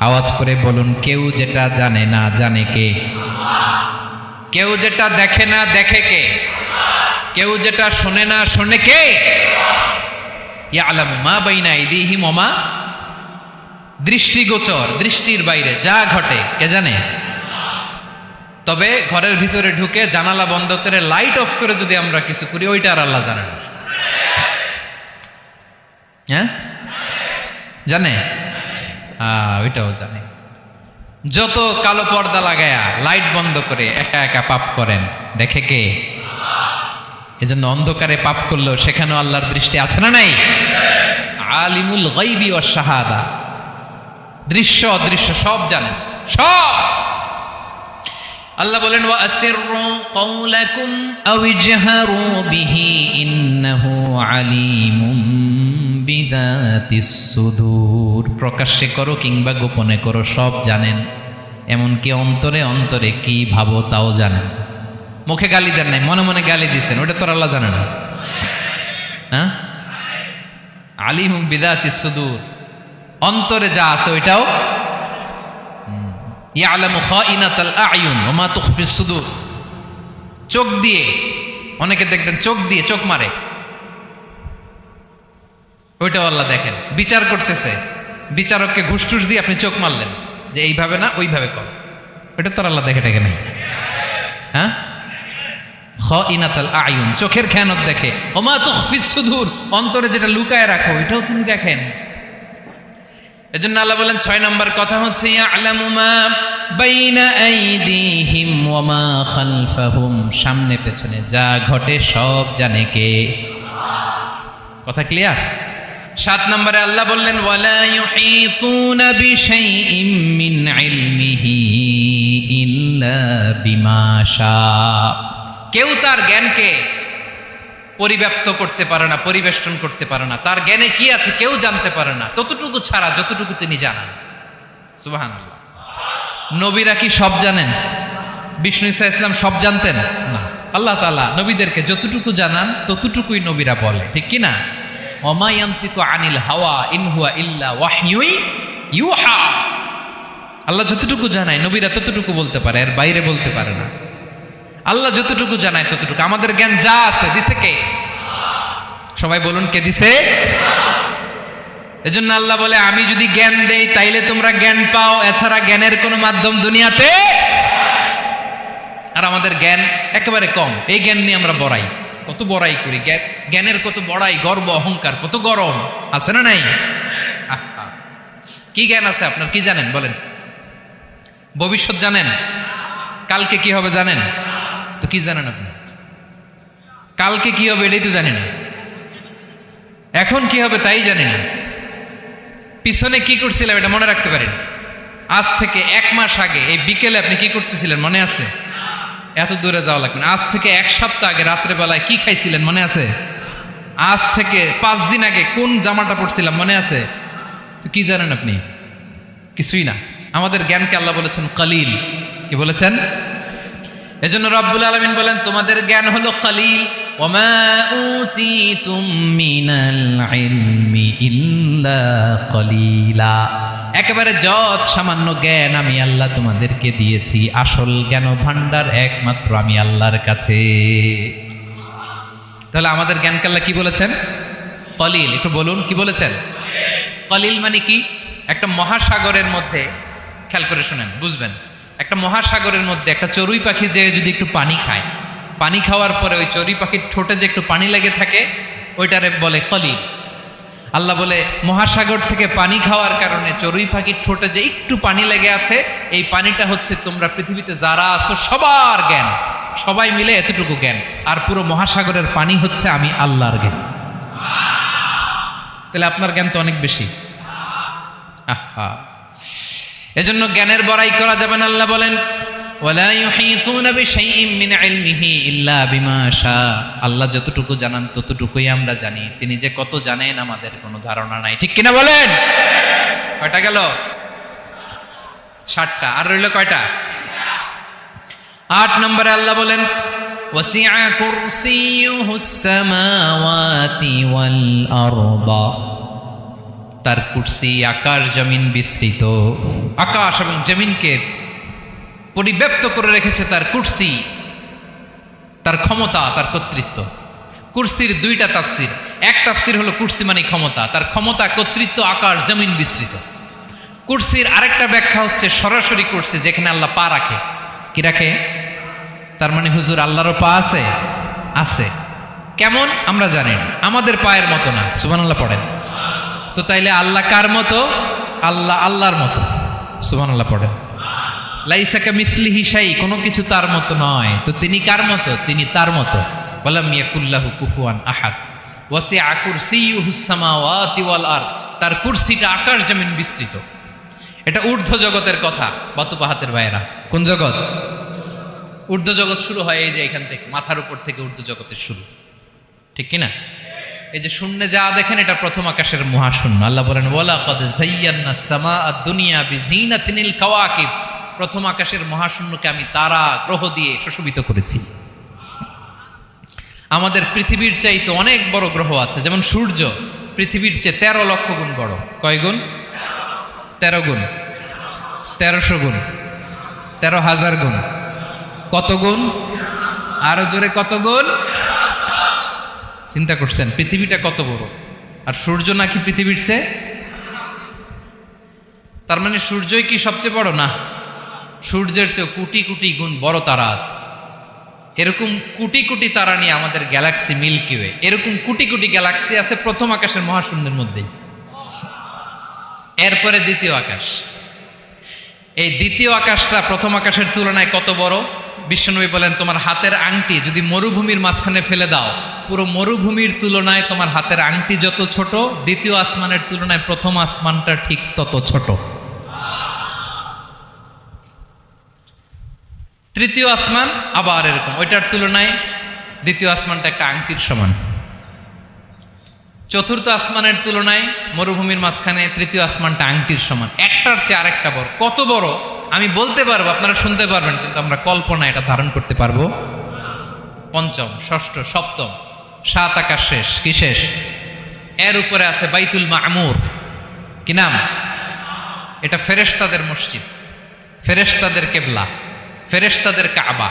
[SPEAKER 1] আওয়াজ করে বলুন, কেউ যেটা জানে না জানে কে? কেউ যেটা দেখে না দেখে কে? কেউ যেটা শোনে না শোনে কে? ইয়ালামু মা বাইনা আইদিহিম ওয়া মা, দৃষ্টিগোচর, দৃষ্টির বাইরে যা ঘটে কে জানে? তবে ঘরের ভিতরে ঢুকে জানালা বন্ধ করে লাইট অফ করে যদি আমরা কিছু করি, ওইটা আর আল্লাহ জানে না। হ্যাঁ, জানে? ওইটাও জানে। যত কালো পর্দা লাগায়া লাইট বন্ধ করে একা একা পাপ করেন, দেখে কে? এজন্য অন্ধকারে পাপ করলেও সেখানেও আল্লাহর দৃষ্টি আছে না নাই? আলিমুল গায়বি ওয়াশ শাহাদা, দৃশ্য অদৃশ্য সব জানেন, সব। আল্লাহ বলেন, ওয়া আসিররু কাওলাকুম আও ইজহারু বিহি ইন্নাহু আলিমুম বিযাতিস সুদূর। প্রকাশ্যে করো কিংবা গোপনে করো, সব জানেন। এমনকি অন্তরে অন্তরে কি ভাবো তাও জানেন। মুখে গালি দেন নাই, মনে মনে গালি দিছেন, ওটা তো আল্লাহ জানে না? হ্যাঁ, আলিমুম বিযাতিস সুদূর, অন্তরে যা আছে ওইটাও। ইয়ালামু খাইনাতাল আ'য়ুন ওয়া মা তুখফিস সুদূর। চোখ দিয়ে, অনেকে দেখবেন চোখ দিয়ে চোখ মারে, ওইটাও আল্লাহ দেখেন। বিচার করতেছে, বিচারককে ঘুষ টুস দিয়ে আপনি চোখ মারলেন যে এইভাবে না ওইভাবে কর, ওইটা তো আল্লাহ দেখে টেকে নেই? হ্যাঁ, খাইনাতাল আ'য়ুন, চোখের খেয়ানত দেখে। ওয়া মা তুখফিস সুদূর, অন্তরে যেটা লুকায় রাখো ওইটাও তিনি দেখেন। এজন্য আল্লাহ বলেন 6 নম্বর কথা হচ্ছে ইয়ালামু মা বাইনা আইদিহিম ওয়া মা খালফাহুম, সামনে পেছনে যা ঘটে সব জানে কে? কথা ক্লিয়ার? 7 নম্বরে আল্লাহ বললেন ওয়ালা ইউহিতুনা বিশাইইম মিন ইলমিহি ইল্লা বিমা শা। কেউ তার জ্ঞানকে পরিব্যাপ্ত করতে পারে না, পরিবেষ্টন করতে পারে না। তার জ্ঞানে কি আছে কেউ জানতে পারে না, ততটুকু ছাড়া যতটুকু তিনি জানান। সুবহানাল্লাহ। নবীরা কি সব জানেন? বিষ্ণু ঈসা ইসলাম সব জানতেন না। আল্লাহ তাআলা নবীদেরকে যতটুকু জানান ততটুকুই নবীরা বলে, ঠিক কি না? ওমা ইয়ানতিকু আনিল হাওয়া ইন হুয়া ইল্লা ওয়াহয়ুই ইউহা। আল্লাহ যতটুকু জানায় নবীরা ততটুকু বলতে পারে, এর বাইরে বলতে পারে না। আল্লাহ যতটুকু জানায় ততটুকু। আমাদের জ্ঞান যা আছে দিছে কে? সবাই বলুন, কে দিছে? এজন্য আল্লাহ বলে আমি যদি জ্ঞান দেই তাইলে তোমরা জ্ঞান পাও, এছাড়া জ্ঞানের কোনো মাধ্যম দুনিয়াতে। আর আমাদের জ্ঞান একেবারে কম, এই জ্ঞান নিয়ে আমরা বড়াই, কত বড়াই করি, জ্ঞানের কত বড়াই, গর্ব অহংকার, কত গরম আছে না নাই? কি জ্ঞান আছে আপনার? কি জানেন বলেন? ভবিষ্যৎ জানেন? কালকে কি হবে জানেন? তো কি জানেন আপনি? কালকে কি হবে এটাই তো জানি না, এখন কি হবে তাই জানি না, পিছনে কি করছিলাম এটা মনে রাখতে পারি না। আজ থেকে 1 মাস আগে এই বিকেলে আপনি কি করতেছিলেন মনে আছে? এত দূরে যাওয়া লাগবে না। আজ থেকে 1 সপ্তাহ আগে রাত্রে বেলায় কি খাইছিলেন মনে আছে? আজ থেকে 5 দিন আগে কোন জামাটা পরছিলাম মনে আছে? তো কি জানেন আপনি? কিছুই না। আমাদের জ্ঞানকে আল্লাহ বলেছেন কালিল। কি বলেছেন? এজন্য রব্বুল আলামিন বলেন তোমাদের জ্ঞান হলো কালিল। ওমা উতিতুম মিনাল ইলমি ইল্লা কালিলা। একেবারে যত সামান্য জ্ঞান আমি আল্লাহ তোমাদেরকে দিয়েছি, আসল জ্ঞান ভান্ডার একমাত্র আমি আল্লাহর কাছে। তাহলে আমাদের জ্ঞানকে আল্লাহ কি বলেছেন? কালিল। একটু বলুন কি বলেছেন? কালিল মানে কি? একটা মহাসাগরের মধ্যে, খেয়াল করে শুনেন বুঝবেন, একটা মহাসাগরের মধ্যে একটা চড়ুই পাখি যে যদি একটু পানি খায়, পানি খাওয়ার পরে ওই চড়ুই পাখির ঠোঁটে যে একটু পানি লেগে থাকে ওইটারে বলে কলিল। আল্লাহ বলে মহাসাগর থেকে পানি খাওয়ার কারণে চড়ুই পাখির ঠোঁটে যে একটু পানি লেগে আছে, এই পানিটা হচ্ছে তোমরা পৃথিবীতে যারা আছো সবার জ্ঞান, সবাই মিলে এতটুকু জ্ঞান, আর পুরো মহাসাগরের পানি হচ্ছে আমি আল্লাহর জ্ঞান। তাহলে আপনার জ্ঞান তো অনেক বেশি। আহা, এজন্য জ্ঞানের বড়াই করা যাবে না। আল্লাহ বলেন ওয়ালা ইউহিতুনা বিশাইইম মিন ইলমিহি ইল্লা বিমা শা। আল্লাহ যতটুকু জানান ততটুকুই আমরা জানি, তিনি যে কত জানেন আমাদের কোনো ধারণা নাই, ঠিক কিনা বলেন? কয়টা গেল? 7টা। আর রইল কয়টা? 8 নম্বরে আল্লাহ বলেন ওয়াসিআ কুরসিয়ুহুস সামাওয়াতি ওয়াল আরদা। তার কুরসি আকাশ জমিন বিস্তৃত, আকাশ এবং জমিনকে পরিব্যাপ্ত করে রেখেছে তার কুরসি, তার ক্ষমতা, তার কর্তৃত্ব। কুরসির 2টা তাফসির। এক তাফসির হলো কুরসি মানে ক্ষমতা, তার ক্ষমতা, কর্তৃত্ব, আকাশ জমিন বিস্তৃত। কুরসির আরেকটা ব্যাখ্যা হচ্ছে সরাসরি কুরসি, যেখানে আল্লাহ পা রাখে। কি রাখে? তার মানে হুজুর আল্লাহরও পা আছে? আছে। কেমন আমরা জানি না, আমাদের পায়ের মতো না। সুবহানাল্লাহ পড়েন। তো তাইলে আল্লাহ কার মতো? আল্লাহ আল্লাহর মতো। সুবহানাল্লাহ পড়েন। লাইসা কামিসলিহি শাই, কোনো কিছু তার মতো নয়। তো তিনি কার মতো? তিনি তার মতো। ওয়ালাম ইয়াকুল্লাহু কুফুয়ান আহাদ। ওয়াসিআ কুরসিয়ুহুস সামাওয়াতি ওয়াল আরদ, তার কুরসিটা আকাশ জমিন বিস্তৃত। এটা ঊর্ধ্ব জগতের কথা। বাতুপাহাতের ভাইয়েরা, কোন জগৎ? ঊর্ধ্ব জগৎ শুরু হয় এই যে এখান থেকে, মাথার উপর থেকে ঊর্ধ্ব জগতের শুরু, ঠিক কিনা? এই যে শূন্যে যা দেখেন এটা প্রথম আকাশের মহাশূন্য। আল্লাহ বলেন ওয়ালাকাদ যায়্যানাস সামাআদ দুনিয়া বিজিনাতিল কাওয়াকিব, প্রথম আকাশের মহাশূন্যকে আমি তারা গ্রহ দিয়ে সুশোভিত করেছি। আমাদের পৃথিবীর চাইতে অনেক বড় গ্রহ আছে, যেমন সূর্য পৃথিবীর চেয়ে 13 লক্ষ গুণ বড়। কয় গুণ? 13 গুণ, 1300 গুণ, 13,000 গুণ। কত গুণ? আরো জোরে কত গুণ? চিন্তা করছেন পৃথিবীটা কত বড়, আর সূর্য নাকি পৃথিবীর চেয়ে? তার মানে সূর্যই কি সবচেয়ে বড়? না, সূর্যের চেয়ে কোটি কোটি গুণ বড় তারা আছে। এরকম কোটি কোটি তারা নিয়ে আমাদের গ্যালাক্সি মিল্কি ওয়ে, এরকম কোটি কোটি গ্যালাক্সি আছে প্রথম আকাশের মহাশূন্যের মধ্যেই। এরপরে দ্বিতীয় আকাশ। এই দ্বিতীয় আকাশটা প্রথম আকাশের তুলনায় কত বড়? বিশ্বনবী বলেন তোমার হাতের আংটি যদি মরুভূমির মাঝখানে ফেলে দাও, পুরো মরুভূমির তুলনায় তোমার হাতের আংটি যত ছোট, দ্বিতীয় আসমানের তুলনায় প্রথম আসমানটা ঠিক তত ছোট। তৃতীয় আসমান আবার এরকম, ওইটার তুলনায় দ্বিতীয় আসমানটা একটা আংটির সমান। চতুর্থ আসমানের তুলনায় মরুভূমির মাঝখানে তৃতীয় আসমানটা আংটির সমান। একটার চেয়ে আরেকটা বড়। কত বড় আমি বলতে পারবো, আপনারা শুনতে পারবেন, কিন্তু আমরা কল্পনা এটা ধারণ করতে পারবো? পঞ্চম, ষষ্ঠ, সপ্তম, 7 আকাশ শেষ। কি শেষ? এর উপরে আছে বাইতুল মামুর। কি নাম? এটা ফেরেশতাদের মসজিদ, ফেরেশতাদের কেবলা, ফেরেশতাদের কাবা।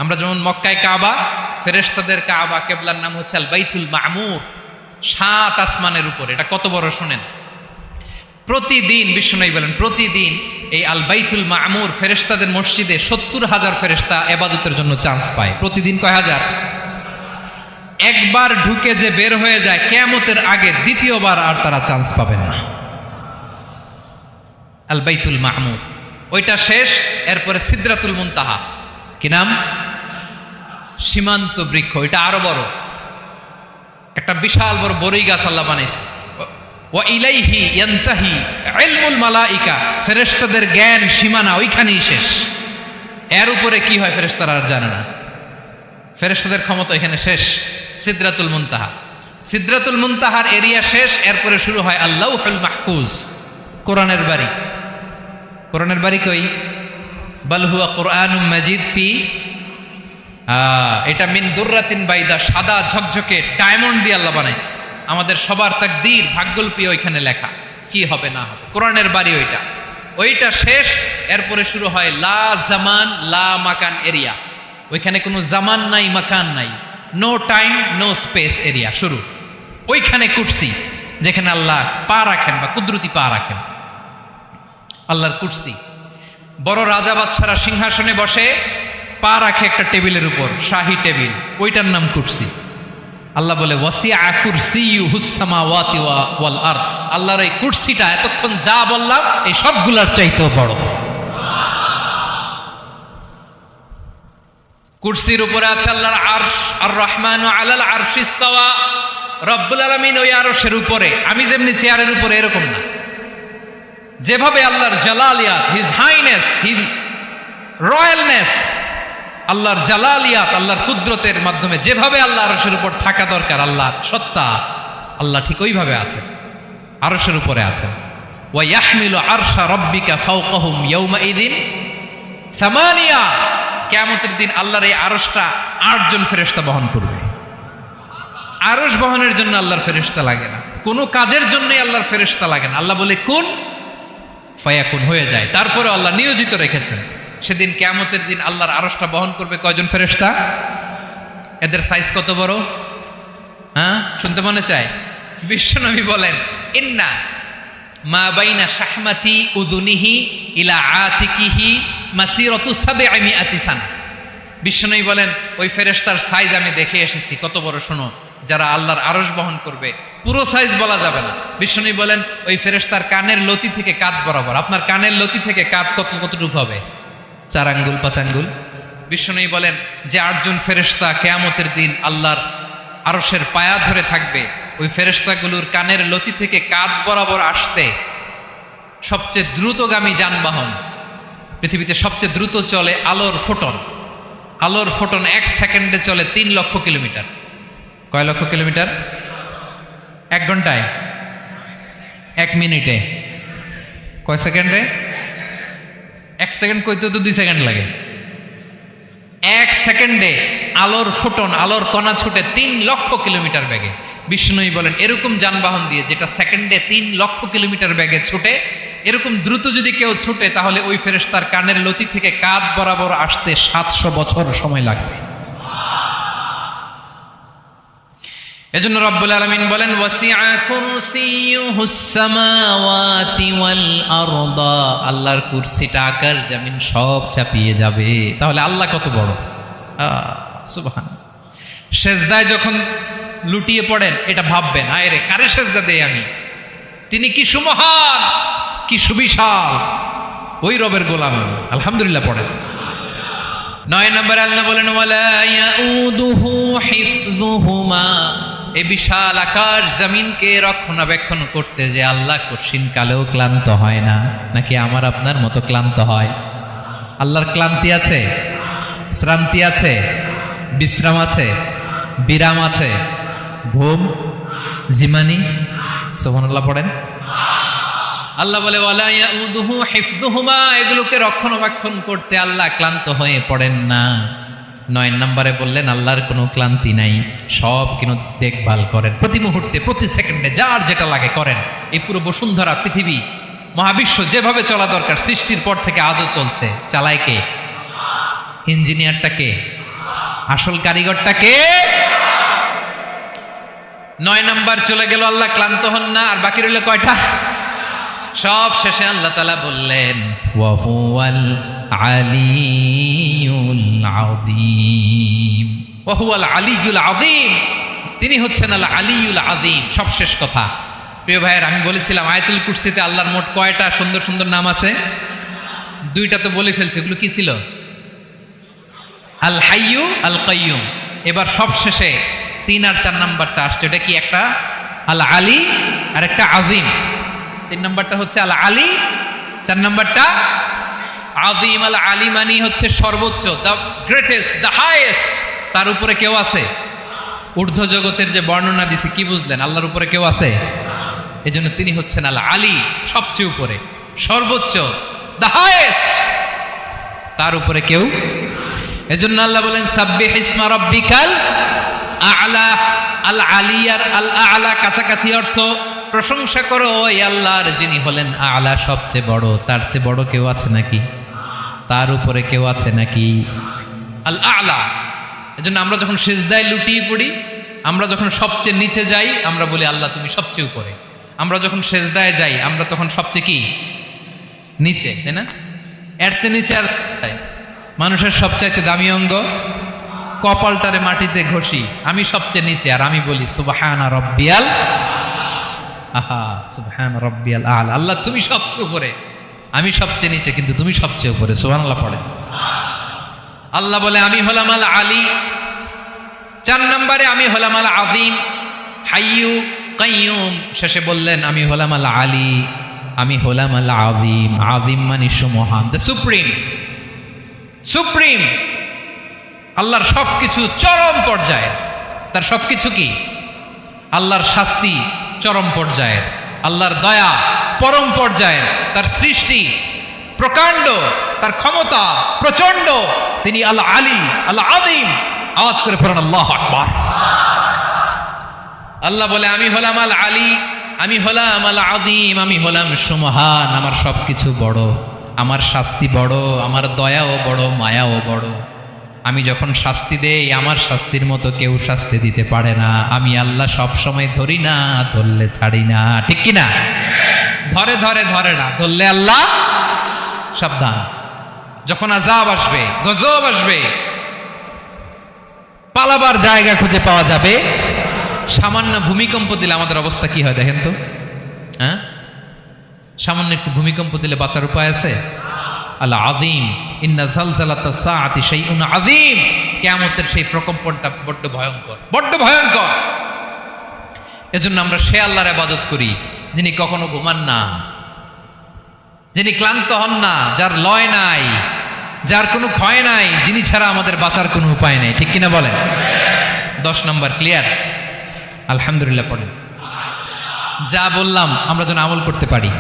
[SPEAKER 1] আমরা যেমন মক্কায় কাবা, ফেরেশতাদের কাবা কেবলার নাম হচ্ছে আল বাইতুল মামুর। 7 আসমানের উপর। এটা কত বড় শোনেন। প্রতিদিন বিশ্বনবী বলেন প্রতিদিন এই আল বাইতুল মামুর ফেরেশতাদের মসজিদে 70,000 ফেরেশতা ইবাদতের জন্য চান্স পায়। প্রতিদিন কয় হাজার? একবার ঢুকে যে বের হয়ে যায় কিয়ামতের আগে দ্বিতীয়বার আর তারা চান্স পাবে না। আল বাইতুল মামুর ওইটা শেষ। এরপরে সিদরাতুল মুনতাহা। কি নাম? সীমান্ত বৃক্ষ। এটা আরো বড়, একটা বিশাল বড় বড়ই গাছ আল্লাহ বানাইছে। ওয়া ইলাইহি ইয়ানতাহি ইলমুল মালাইকা, ফেরেশতাদের জ্ঞান সীমানা ওইখানেই শেষ। এর উপরে কি হয় ফেরেশতারা আর জানে না। ফেরেশতাদের ক্ষমতা এখানে শেষ। সিদরাতুল মুনতাহা, সিদরাতুল মুনতাহার এরিয়া শেষ। এরপরে শুরু হয় আল্লাহুল মাহফুজ, কোরআনের বাড়ি। কোরআনের বাড়ি কই? বাল হুয়া কুরআনুম মাজিদ ফি, এটা মিন দুররাতিন বাইদা, সাদা ঝকঝকে ডায়মন্ড দিয়ে আল্লাহ বানাইছে। আমাদের সবার তাকদীর ভাগ্যলিপি ওইখানে লেখা, কি হবে না হবে। কোরআনের বাড়ি ওইটা, ওইটা শেষ। এরপরে শুরু হয় লা জামান লা মাকান এরিয়া। ওইখানে কোনো জামান নাই, মাকান নাই, no time no space area শুরু। ওইখানে কুরসি, যেখানে আল্লাহ পা রাখেন বা কুদরতি পা রাখেন, আল্লাহর কুরসি। বড় রাজা বাদশারা সিংহাসনে বসে পা রাখে একটা টেবিলের উপর, শাহী টেবিল, ওইটার নাম কুরসি। আল্লাহ বলে ওয়াসিআ কুরসিয়ুহুস সামাওয়াতি ওয়াল আরদ, আল্লাহর এই কুরসিটা এতক্ষণ যা বললাম এই সবগুলোর চাইতেও বড়। কুরসির উপরে আছে আল্লাহর আরশ। আর রহমানু আলাল আরশি ইস্তাওয়া, রব্বুল আলামিন ওই আরশের উপরে। আমি যেমনি চেয়ারের উপরে এরকম না, যেভাবে আল্লাহর জালালিয়াত, হিজ হাইনেস, হিজ রয়্যালনেস, আল্লাহর জালালিয়াত, আল্লাহর কুদরতের মাধ্যমে যেভাবে আল্লাহ আরশের উপর থাকা দরকার, আল্লাহর সত্তা, আল্লাহ ঠিক ওইভাবে আছেন, আরশের উপরে আছেন। ওয়া ইয়াহমিলু আরশা রাব্বিকা ফাওকাহুম ইয়াওমাইদিন সামানিয়া, কিয়ামতের দিন আল্লাহর এই আরশটা 8 জন ফেরেশতা বহন করবে। আরশ বহনের জন্য আল্লাহর ফেরেশতা লাগে না, কোনো কাজের জন্যই আল্লাহর ফেরেশতা লাগে না। আল্লাহ বলে কুন ফায়াকুন, হয়ে যায়। তারপরে আল্লাহ নিয়োজিত রেখেছেন। সেদিন কিয়ামতের দিন আল্লাহর আরশটা বহন করবে কয়জন ফেরেশতা? এদের সাইজ কত বড়? হ্যাঁ, শুনতে মনে চায়? বিশ্বনবী বলেন ইন্না মা বাইনা শাহমাতি উযুনিহি ইলা আতিকিহি মাসিরাতু 700 সানা। বিষ্ণুই বলেন ওই ফেরেশতার সাইজ আমি দেখে এসেছি কত বড়, শোনো, যারা আল্লাহর আরশ বহন করবে পুরো সাইজ বলা যাবে না। বিষ্ণুই বলেন ওই ফেরেশতার কানের লতি থেকে কাঁধ বরাবর। আপনার কানের লতি থেকে কাঁধ কতটুকু হবে? 4 আঙ্গুল 5 আঙ্গুল। বিষ্ণুই বলেন যে 8 জন ফেরেশতা কিয়ামতের দিন আল্লাহর আরশের পায়া ধরে থাকবে, ওই ফেরেশতাগুলোর কানের লতি থেকে কাঁধ বরাবর আসতে সবচেয়ে দ্রুতগামী যানবাহন, পৃথিবীতে সবচেয়ে দ্রুত চলে আলোর ফোটন। আলোর ফোটন 1 সেকেন্ডে চলে 3 লক্ষ কিলোমিটার। কয় লক্ষ কিলোমিটার? 1 ঘন্টায়? 1 মিনিটে? কয় সেকেন্ডে? 1 সেকেন্ড কইতে তো 2 সেকেন্ড লাগে। 1 সেকেন্ডে আলোর ফোটন, আলোর কণা ছুটে 3 লক্ষ কিলোমিটার বেগে। বিষ্ণুই বলেন এরকম যানবাহন দিয়ে যেটা সেকেন্ডে 3 লক্ষ কিলোমিটার বেগে ছুটে, এরকম দ্রুত যদি কেউ ছুটে তাহলে ওই ফেরেশতার কানের লতি থেকে কাঁধ বরাবর আসতে 700 বছর সময় লাগবে। এজন্য রব্বুল আলামিন বলেন ওয়াসিআ কুরসিয়ুহুস সামাওয়াতি ওয়াল আরদা, আল্লাহর কুরসিটা আকাশ জমিন সব চাপিয়ে যাবে। তাহলে আল্লাহ কত বড়! সুবহানাল্লাহ। সেজদায় যখন লুটিয়ে পড়েন এটা ভাববেন, আয় রে কারে সেজদা দেই আমি, তিনি কি সুমহান, কি সুবিশাল, ওই রবের গোলাম আমি। আলহামদুলিল্লাহ পড়েন। 9 নম্বরে আল্লাহ বলেন ওয়ালা ইয়াউদুহু হিফযুহুমা, এই বিশাল আকাশ জমিনকে রক্ষণাবেক্ষণ করতে যে আল্লাহ কঠিন কালেও ক্লান্ত হয় না। নাকি আমার আপনার মতো ক্লান্ত হয়? আল্লাহর ক্লান্তি আছে? শ্রান্তি আছে? বিশ্রাম আছে? বিরাম আছে? ঘুম, জিমানি? সুবহানাল্লাহ পড়েন। আল্লাহ বলে ওয়ালা ইয়াউদুহু হিফযুহুমা, এগুলোকে রক্ষণাবেক্ষণ করতে আল্লাহ ক্লান্ত হয়ে পড়েন না। 9 নম্বরে বললেন আল্লাহর কোনো ক্লান্তি নাই, সব কিন্তু দেখভাল করেন, প্রতি মুহূর্তে প্রতি সেকেন্ডে যার যেটা লাগে করেন। এই পুরো বসুন্ধরা, পৃথিবী, মহাবিশ্ব যেভাবে চলা দরকার সৃষ্টির পর থেকে আজও চলছে। চালায় কে? ইঞ্জিনিয়ারটা কে? আসল কারিগরটা কে? 9 নম্বর চলে গেল, আল্লাহ ক্লান্ত হন না। আর বাকি রইল কয়টা? সব শেষে আল্লাহ তাআলা বললেন ওয়া হুয়াল আলিয়ুল আযীম, ওয়া হুয়াল আলিয়ুল আযীম, তিনি হচ্ছেন আল আলিয়ুল আযীম। সব শেষ কথা। প্রিয় ভাইয়ের, আমি বলেছিলাম আয়াতুল কুরসিতে আল্লাহর মোট কয়টা সুন্দর সুন্দর নাম আছে? 2টা তো বলে ফেলছে। এগুলো কি ছিল? আল হাইয়ু, আল কাইয়ুম। এবার সব শেষে 3 আর 4 নাম্বারটা আসছে। এটা কি? একটা আল আলী আর একটা আযীম। 3 নাম্বারটা হচ্ছে আল আলী, 4 নাম্বারটা আযীম। আল আলী মানে হচ্ছে সর্বোচ্চ, দ্য গ্রেটেস্ট, দ্য হাইয়েস্ট। তার উপরে কেউ আছে? ঊর্ধ্ব জগতের যে বর্ণনা দিছি কি বুঝলেন? আল্লাহর উপরে কেউ আছে? এজন্য তিনি হচ্ছেন আল আলী, সবচেয়ে উপরে, সর্বোচ্চ, দ্য হাইয়েস্ট। তার উপরে কেউ। এজন্য আল্লাহ বলেন সাব্বিহ ইসমা রাব্বিকাল আ'লা। আল আলী আর আল আ'লা কাছাকাছি অর্থ। প্রশংসা করো ওই আল্লাহর যিনি হলেন আ'লা, সবচেয়ে বড়। তার চেয়ে বড় কেউ আছে নাকি? তার উপরে কেউ আছে নাকি? আল আ'লা। এজন্য আমরা যখন সিজদায় লুটিয়ে পড়ি, আমরা যখন সবচেয়ে নিচে যাই, আমরা বলি আল্লাহ তুমি সবচেয়ে উপরে। আমরা যখন সিজদায় যাই আমরা তখন সবচেয়ে কি? নিচে, তাই না? এর চেয়ে নিচে আর মানুষের সবচাইতে দামি অঙ্গ কপালটারে মাটিতে ঘষি, আমি সবচেয়ে নিচে, আর আমি বলি সুবহানা রাব্বিয়াল, আহা সুবহান রাব্বিয়াল আ'লা। আল্লাহ তুমি সবচেয়ে উপরে, আমি সবচেয়ে নিচে, কিন্তু তুমি সবচেয়ে উপরে। সুবহানাল্লাহ পড়ে। আল্লাহ বলে আমি হলাম আল আলী। 4 নম্বরে আমি হলাম আল আযীম, হাইয়ু কাইয়ুম। শেষে বললেন আমি হলাম আল আলী, আমি হলাম আল আযীম। আযীম মানে সুমহান, দ্য সুপ্রিম। সুপ্রিম। আল্লাহর সবকিছু চরম পর্যায়ের। তার সবকিছু কি? আল্লাহর শাস্তি চরম পর্যায়ের, আল্লাহর দয়া পরম পর্যায়ের, তার সৃষ্টি প্রকাণ্ড, তার ক্ষমতা প্রচন্ড। তিনি আল আলী, আল আযীম। আওয়াজ করে পড়েন আল্লাহু আকবার। আল্লাহ বলে আমি হলাম আল আলী, আমি হলাম আল আযীম, আমি হলাম সুমহান। আমার সবকিছু বড়, আমার শাস্তি বড়, আমার দয়াও বড়, মায়াও বড়। আমি যখন শাস্তি দেই আমার শাস্তির মতো কেউ শাস্তি দিতে পারে না। আমি আল্লাহ সব সময় ধরি না, ধরলে ছাড়ি না। ঠিক কি না? ধরে ধরে ধরে না, ধরলে আল্লাহ সাবধান। যখন আযাব আসবে, গজব আসবে, পালাবার জায়গা খুঁজে পাওয়া যাবে। সামান্য ভূমিকম্প দিলে আমাদের অবস্থা কি হয় দেখেন তো, হ্যাঁ? সামান্য একটু ভূমিকম্প দিলে বাঁচার উপায় আছে? আল আযীম ইন্না যালযালাতাস সাআতি শাইউন আযীম, কিয়ামতের সেই প্রকম্পনটা বড্ড ভয়ঙ্কর, বড্ড ভয়ঙ্কর। এজন্য আমরা সে আল্লাহর ইবাদত করি যিনি কখনো ঘুমান না, যিনি ক্লান্ত হন না, যার লয় নাই, যার কোনো ক্ষয় নাই, যিনি ছাড়া আমাদের বাঁচার কোনো উপায় নেই। ঠিক কিনা বলেন? 10 নম্বর ক্লিয়ার? আলহামদুলিল্লাহ পড়েন। যা বললাম আমরা যেন আমল করতে পারি।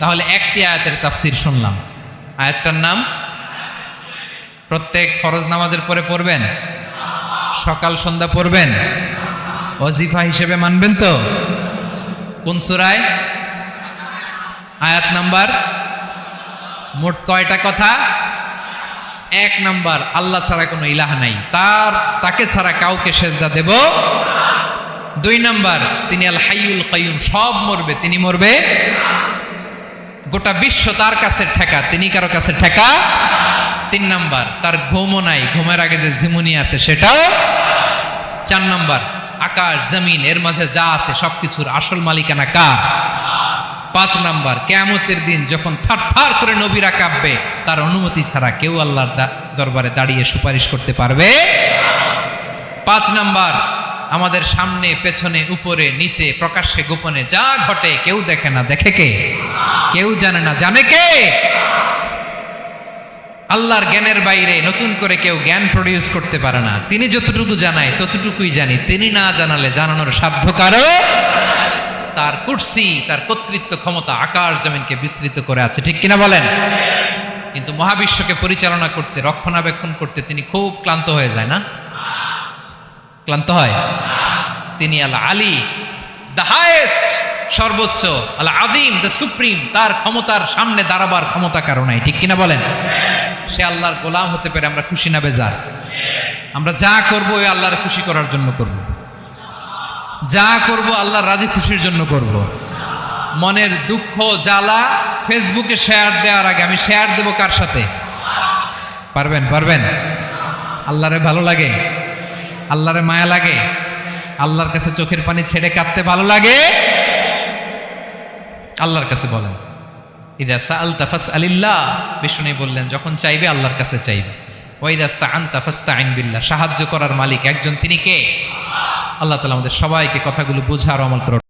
[SPEAKER 1] তাহলে একটি আয়াতের তাফসীর শুনলাম, আয়াতটার নাম প্রত্যেক ফরজ নামাজের পরে পড়বেন, সকাল সন্ধ্যা পড়বেন, ওয়াজিফা হিসেবে মানবেন তো? কোন সূরায়? আয়াত নাম্বার? মোট কয়টা কথা? 1 নাম্বার, আল্লাহ ছাড়া কোনো ইলাহ নাই, তাকে ছাড়া কাউকে সেজদা দেব। 2 নাম্বার, তিনি আল হাইয়ুল কাইয়ুম, সব মরবে, তিনি মরবে। গোটা বিশ্ব তার কাছে ঠেকা, তিনি কারো কাছে ঠেকা। 3 নাম্বার, তার ঘুমও নাই, ঘুমের আগে যে ঝিমুনি আছে সেটাও। 4 নাম্বার, আকাশ জমিন এর মাঝে যা আছে সবকিছুর আসল মালিকানা কার? 5 নাম্বার, কিয়ামতের দিন যখন থারথার করে নবীরা কাঁপবে, তার অনুমতি ছাড়া কেউ আল্লাহর দরবারে দাঁড়িয়ে সুপারিশ করতে পারবে। 5 নাম্বার, আমাদের সামনে পেছনে উপরে নিচে প্রকাশ্যে গোপনে যা ঘটে কেউ দেখে না, দেখে কে? কেউ জানে না, জানে কে? আল্লাহর জ্ঞানের বাইরে নতুন করে কেউ জ্ঞান প্রডিউস করতে পারে না। তিনি যতটুকু জানায় ততটুকুই জানি, তিনি না জানালে জানানোর সাধ্য কারো। তার কুরসি, তার কর্তৃত্ব ক্ষমতা আকাশ জমিনকে বিস্তৃত করে আছে। ঠিক কিনা বলেন? কিন্তু মহাবিশ্বকে পরিচালনা করতে, রক্ষণাবেক্ষণ করতে তিনি খুব ক্লান্ত হয়ে যায় না? ক্লান্ত হয়? তিনি আল আলী, দ্য হাইয়েস্ট, সর্বোচ্চ, আল আযীম, দ্য সুপ্রিম, তার ক্ষমতার সামনে দাঁড়াবার ক্ষমতা কারো নাই। ঠিক কিনা বলেন? সে আল্লাহর গোলাম হতে পেরে আমরা খুশি না বেজার? আমরা যা করবো ওই আল্লাহর খুশি করার জন্য করব, যা করব আল্লাহর রাজি খুশির জন্য করব। মনের দুঃখ জ্বালা ফেসবুকে শেয়ার দেওয়ার আগে আমি শেয়ার দেব কার সাথে? পারবেন? পারবেন? আল্লাহরে ভালো লাগে, আল্লাহরে মায়া লাগে, আল্লাহর কাছে চোখের পানি ছেড়ে কাঁদতে ভালো লাগে। আল্লাহর কাছে বলেন, ইদা সাআলতা ফাসআলিল্লাহ, বিষ্ণু বললেন যখন চাইবে আল্লাহর কাছে চাইবে। ওয়া ইদা ইসতাআনতা ফাসতাইন বিল্লাহ, সাহায্য করার মালিক একজন, তিনি কে? আল্লাহ তাআলা আমাদের সবাইকে কথাগুলো বোঝার আমল করার